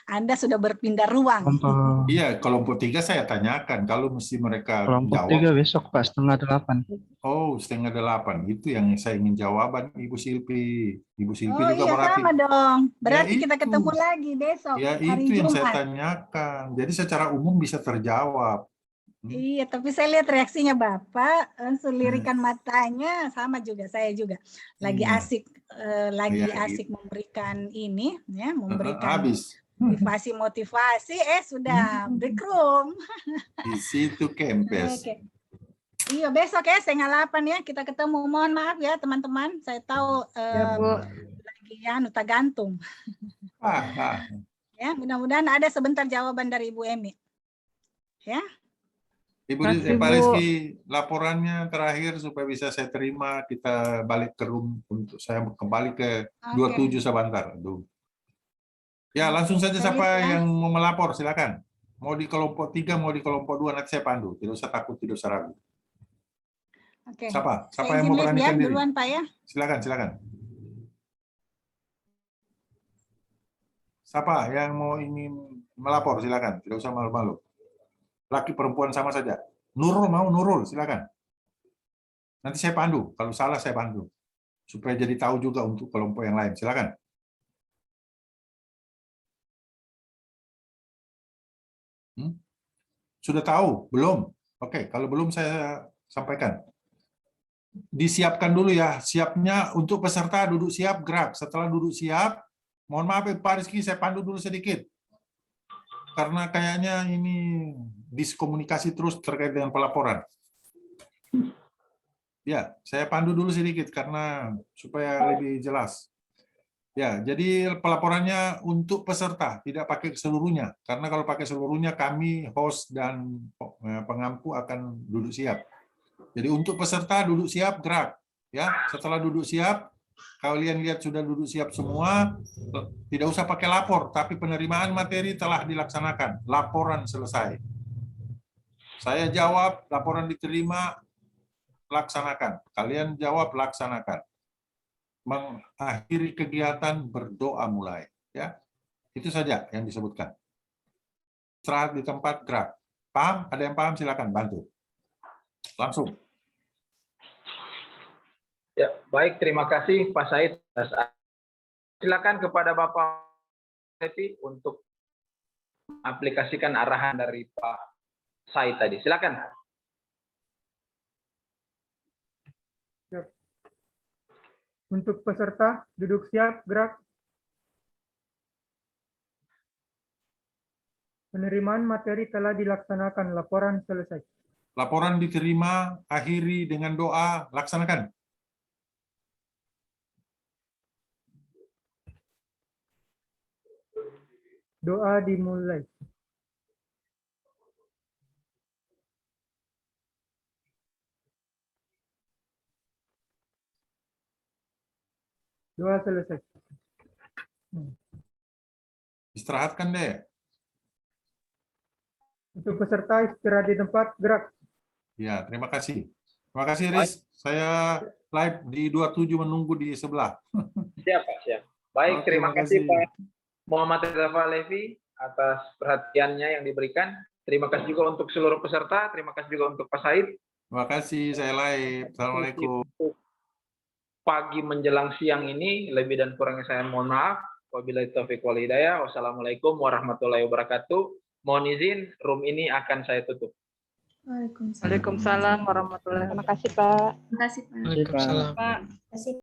Anda sudah berpindah ruang. Kelompok, Iya, kelompok 3 saya tanyakan. Kalau mesti mereka kelompok jawab. 3 besok Pak, 7:30. Oh, 7:30. Itu yang saya ingin jawaban, Ibu Silpi. Ibu Silpi Oh juga iya berarti. sama dong. Berarti Ya, kita itu. ketemu lagi besok Ya, hari itu yang saya Jumat. tanyakan. Jadi secara umum bisa terjawab. Iya, tapi saya lihat reaksinya Bapak, lirikan matanya sama juga, saya juga lagi Iya. asik, Iya, asik memberikan ini, ya, memberikan Habis. motivasi, sudah break room. Di situ kempes. Oke. Iya, besok ya 7:30 ya kita ketemu. Mohon maaf ya teman-teman, saya tahu lagi ya nuta gantung. Ya, mudah-mudahan ada sebentar jawaban dari Ibu Emi. Ya. Ibu Makasih, Pak Bu. Rizky, laporannya terakhir supaya bisa saya terima, kita balik ke room untuk saya kembali ke 27 sebentar. Aduh. Ya, langsung saja Saya siapa lihat ya. yang mau melapor, silakan. Mau di kelompok 3, mau di kelompok 2, nanti saya pandu. Tidak usah takut, tidak usah ragu. Oke. Siapa? Siapa Saya yang mau izin live ya beranikan diri? duluan Pak ya. Silakan, silakan. Siapa yang mau ingin melapor, silakan. Tidak usah malu-malu. Laki perempuan sama saja. Nurul mau Nurul, silakan. Nanti saya pandu. Kalau salah saya pandu. Supaya jadi tahu juga untuk kelompok yang lain. Silakan. Sudah tahu? Belum? Oke, kalau belum saya sampaikan. Disiapkan dulu ya. Siapnya untuk peserta duduk siap, gerak. Setelah duduk siap, mohon maaf Pak Rizky, saya pandu dulu sedikit. Karena kayaknya ini diskomunikasi terus terkait dengan pelaporan. Ya, saya pandu dulu sedikit karena supaya lebih jelas. Ya, jadi pelaporannya untuk peserta, tidak pakai seluruhnya. Karena kalau pakai seluruhnya, kami, host, dan pengampu akan duduk siap. Jadi untuk peserta duduk siap, gerak. Ya, setelah duduk siap, kalian lihat sudah duduk siap semua, tidak usah pakai lapor, tapi penerimaan materi telah dilaksanakan. Laporan selesai. Saya jawab, laporan diterima, laksanakan. Kalian jawab, laksanakan. Mengakhiri kegiatan, berdoa mulai. Ya, itu saja yang disebutkan. Istirahat di tempat, gerak. Paham? Ada yang paham? Silakan bantu. Langsung. Ya, baik. Terima kasih Pak Said. Silakan kepada Bapak Levi untuk aplikasikan arahan dari Pak Said tadi. Silakan. Untuk peserta, duduk siap, gerak. Penerimaan materi telah dilaksanakan, laporan selesai. Laporan diterima, akhiri dengan doa, laksanakan. Doa dimulai. Doa selesai. Istirahatkan deh. Untuk peserta istirahat di tempat, gerak. Ya, terima kasih. Terima kasih, Riz. Saya live di 27 menunggu di sebelah. Siap, Pak. Siap. Baik, Oke, terima kasih makasih. Pak Muhammad Ridha Levi atas perhatiannya yang diberikan. Terima kasih juga untuk seluruh peserta. Terima kasih juga untuk Pak Said. Terima kasih, saya live. Assalamualaikum. Pagi menjelang siang ini, lebih dan kurangnya saya mohon maaf. Wabillahi taufiq wal hidayah. Wassalamualaikum warahmatullahi wabarakatuh. Mohon izin, room ini akan saya tutup. Waalaikumsalam. Waalaikumsalam warahmatullahi wabarakatuh. Terima kasih, Pak. Terima kasih, Pak. Waalaikumsalam. Pak.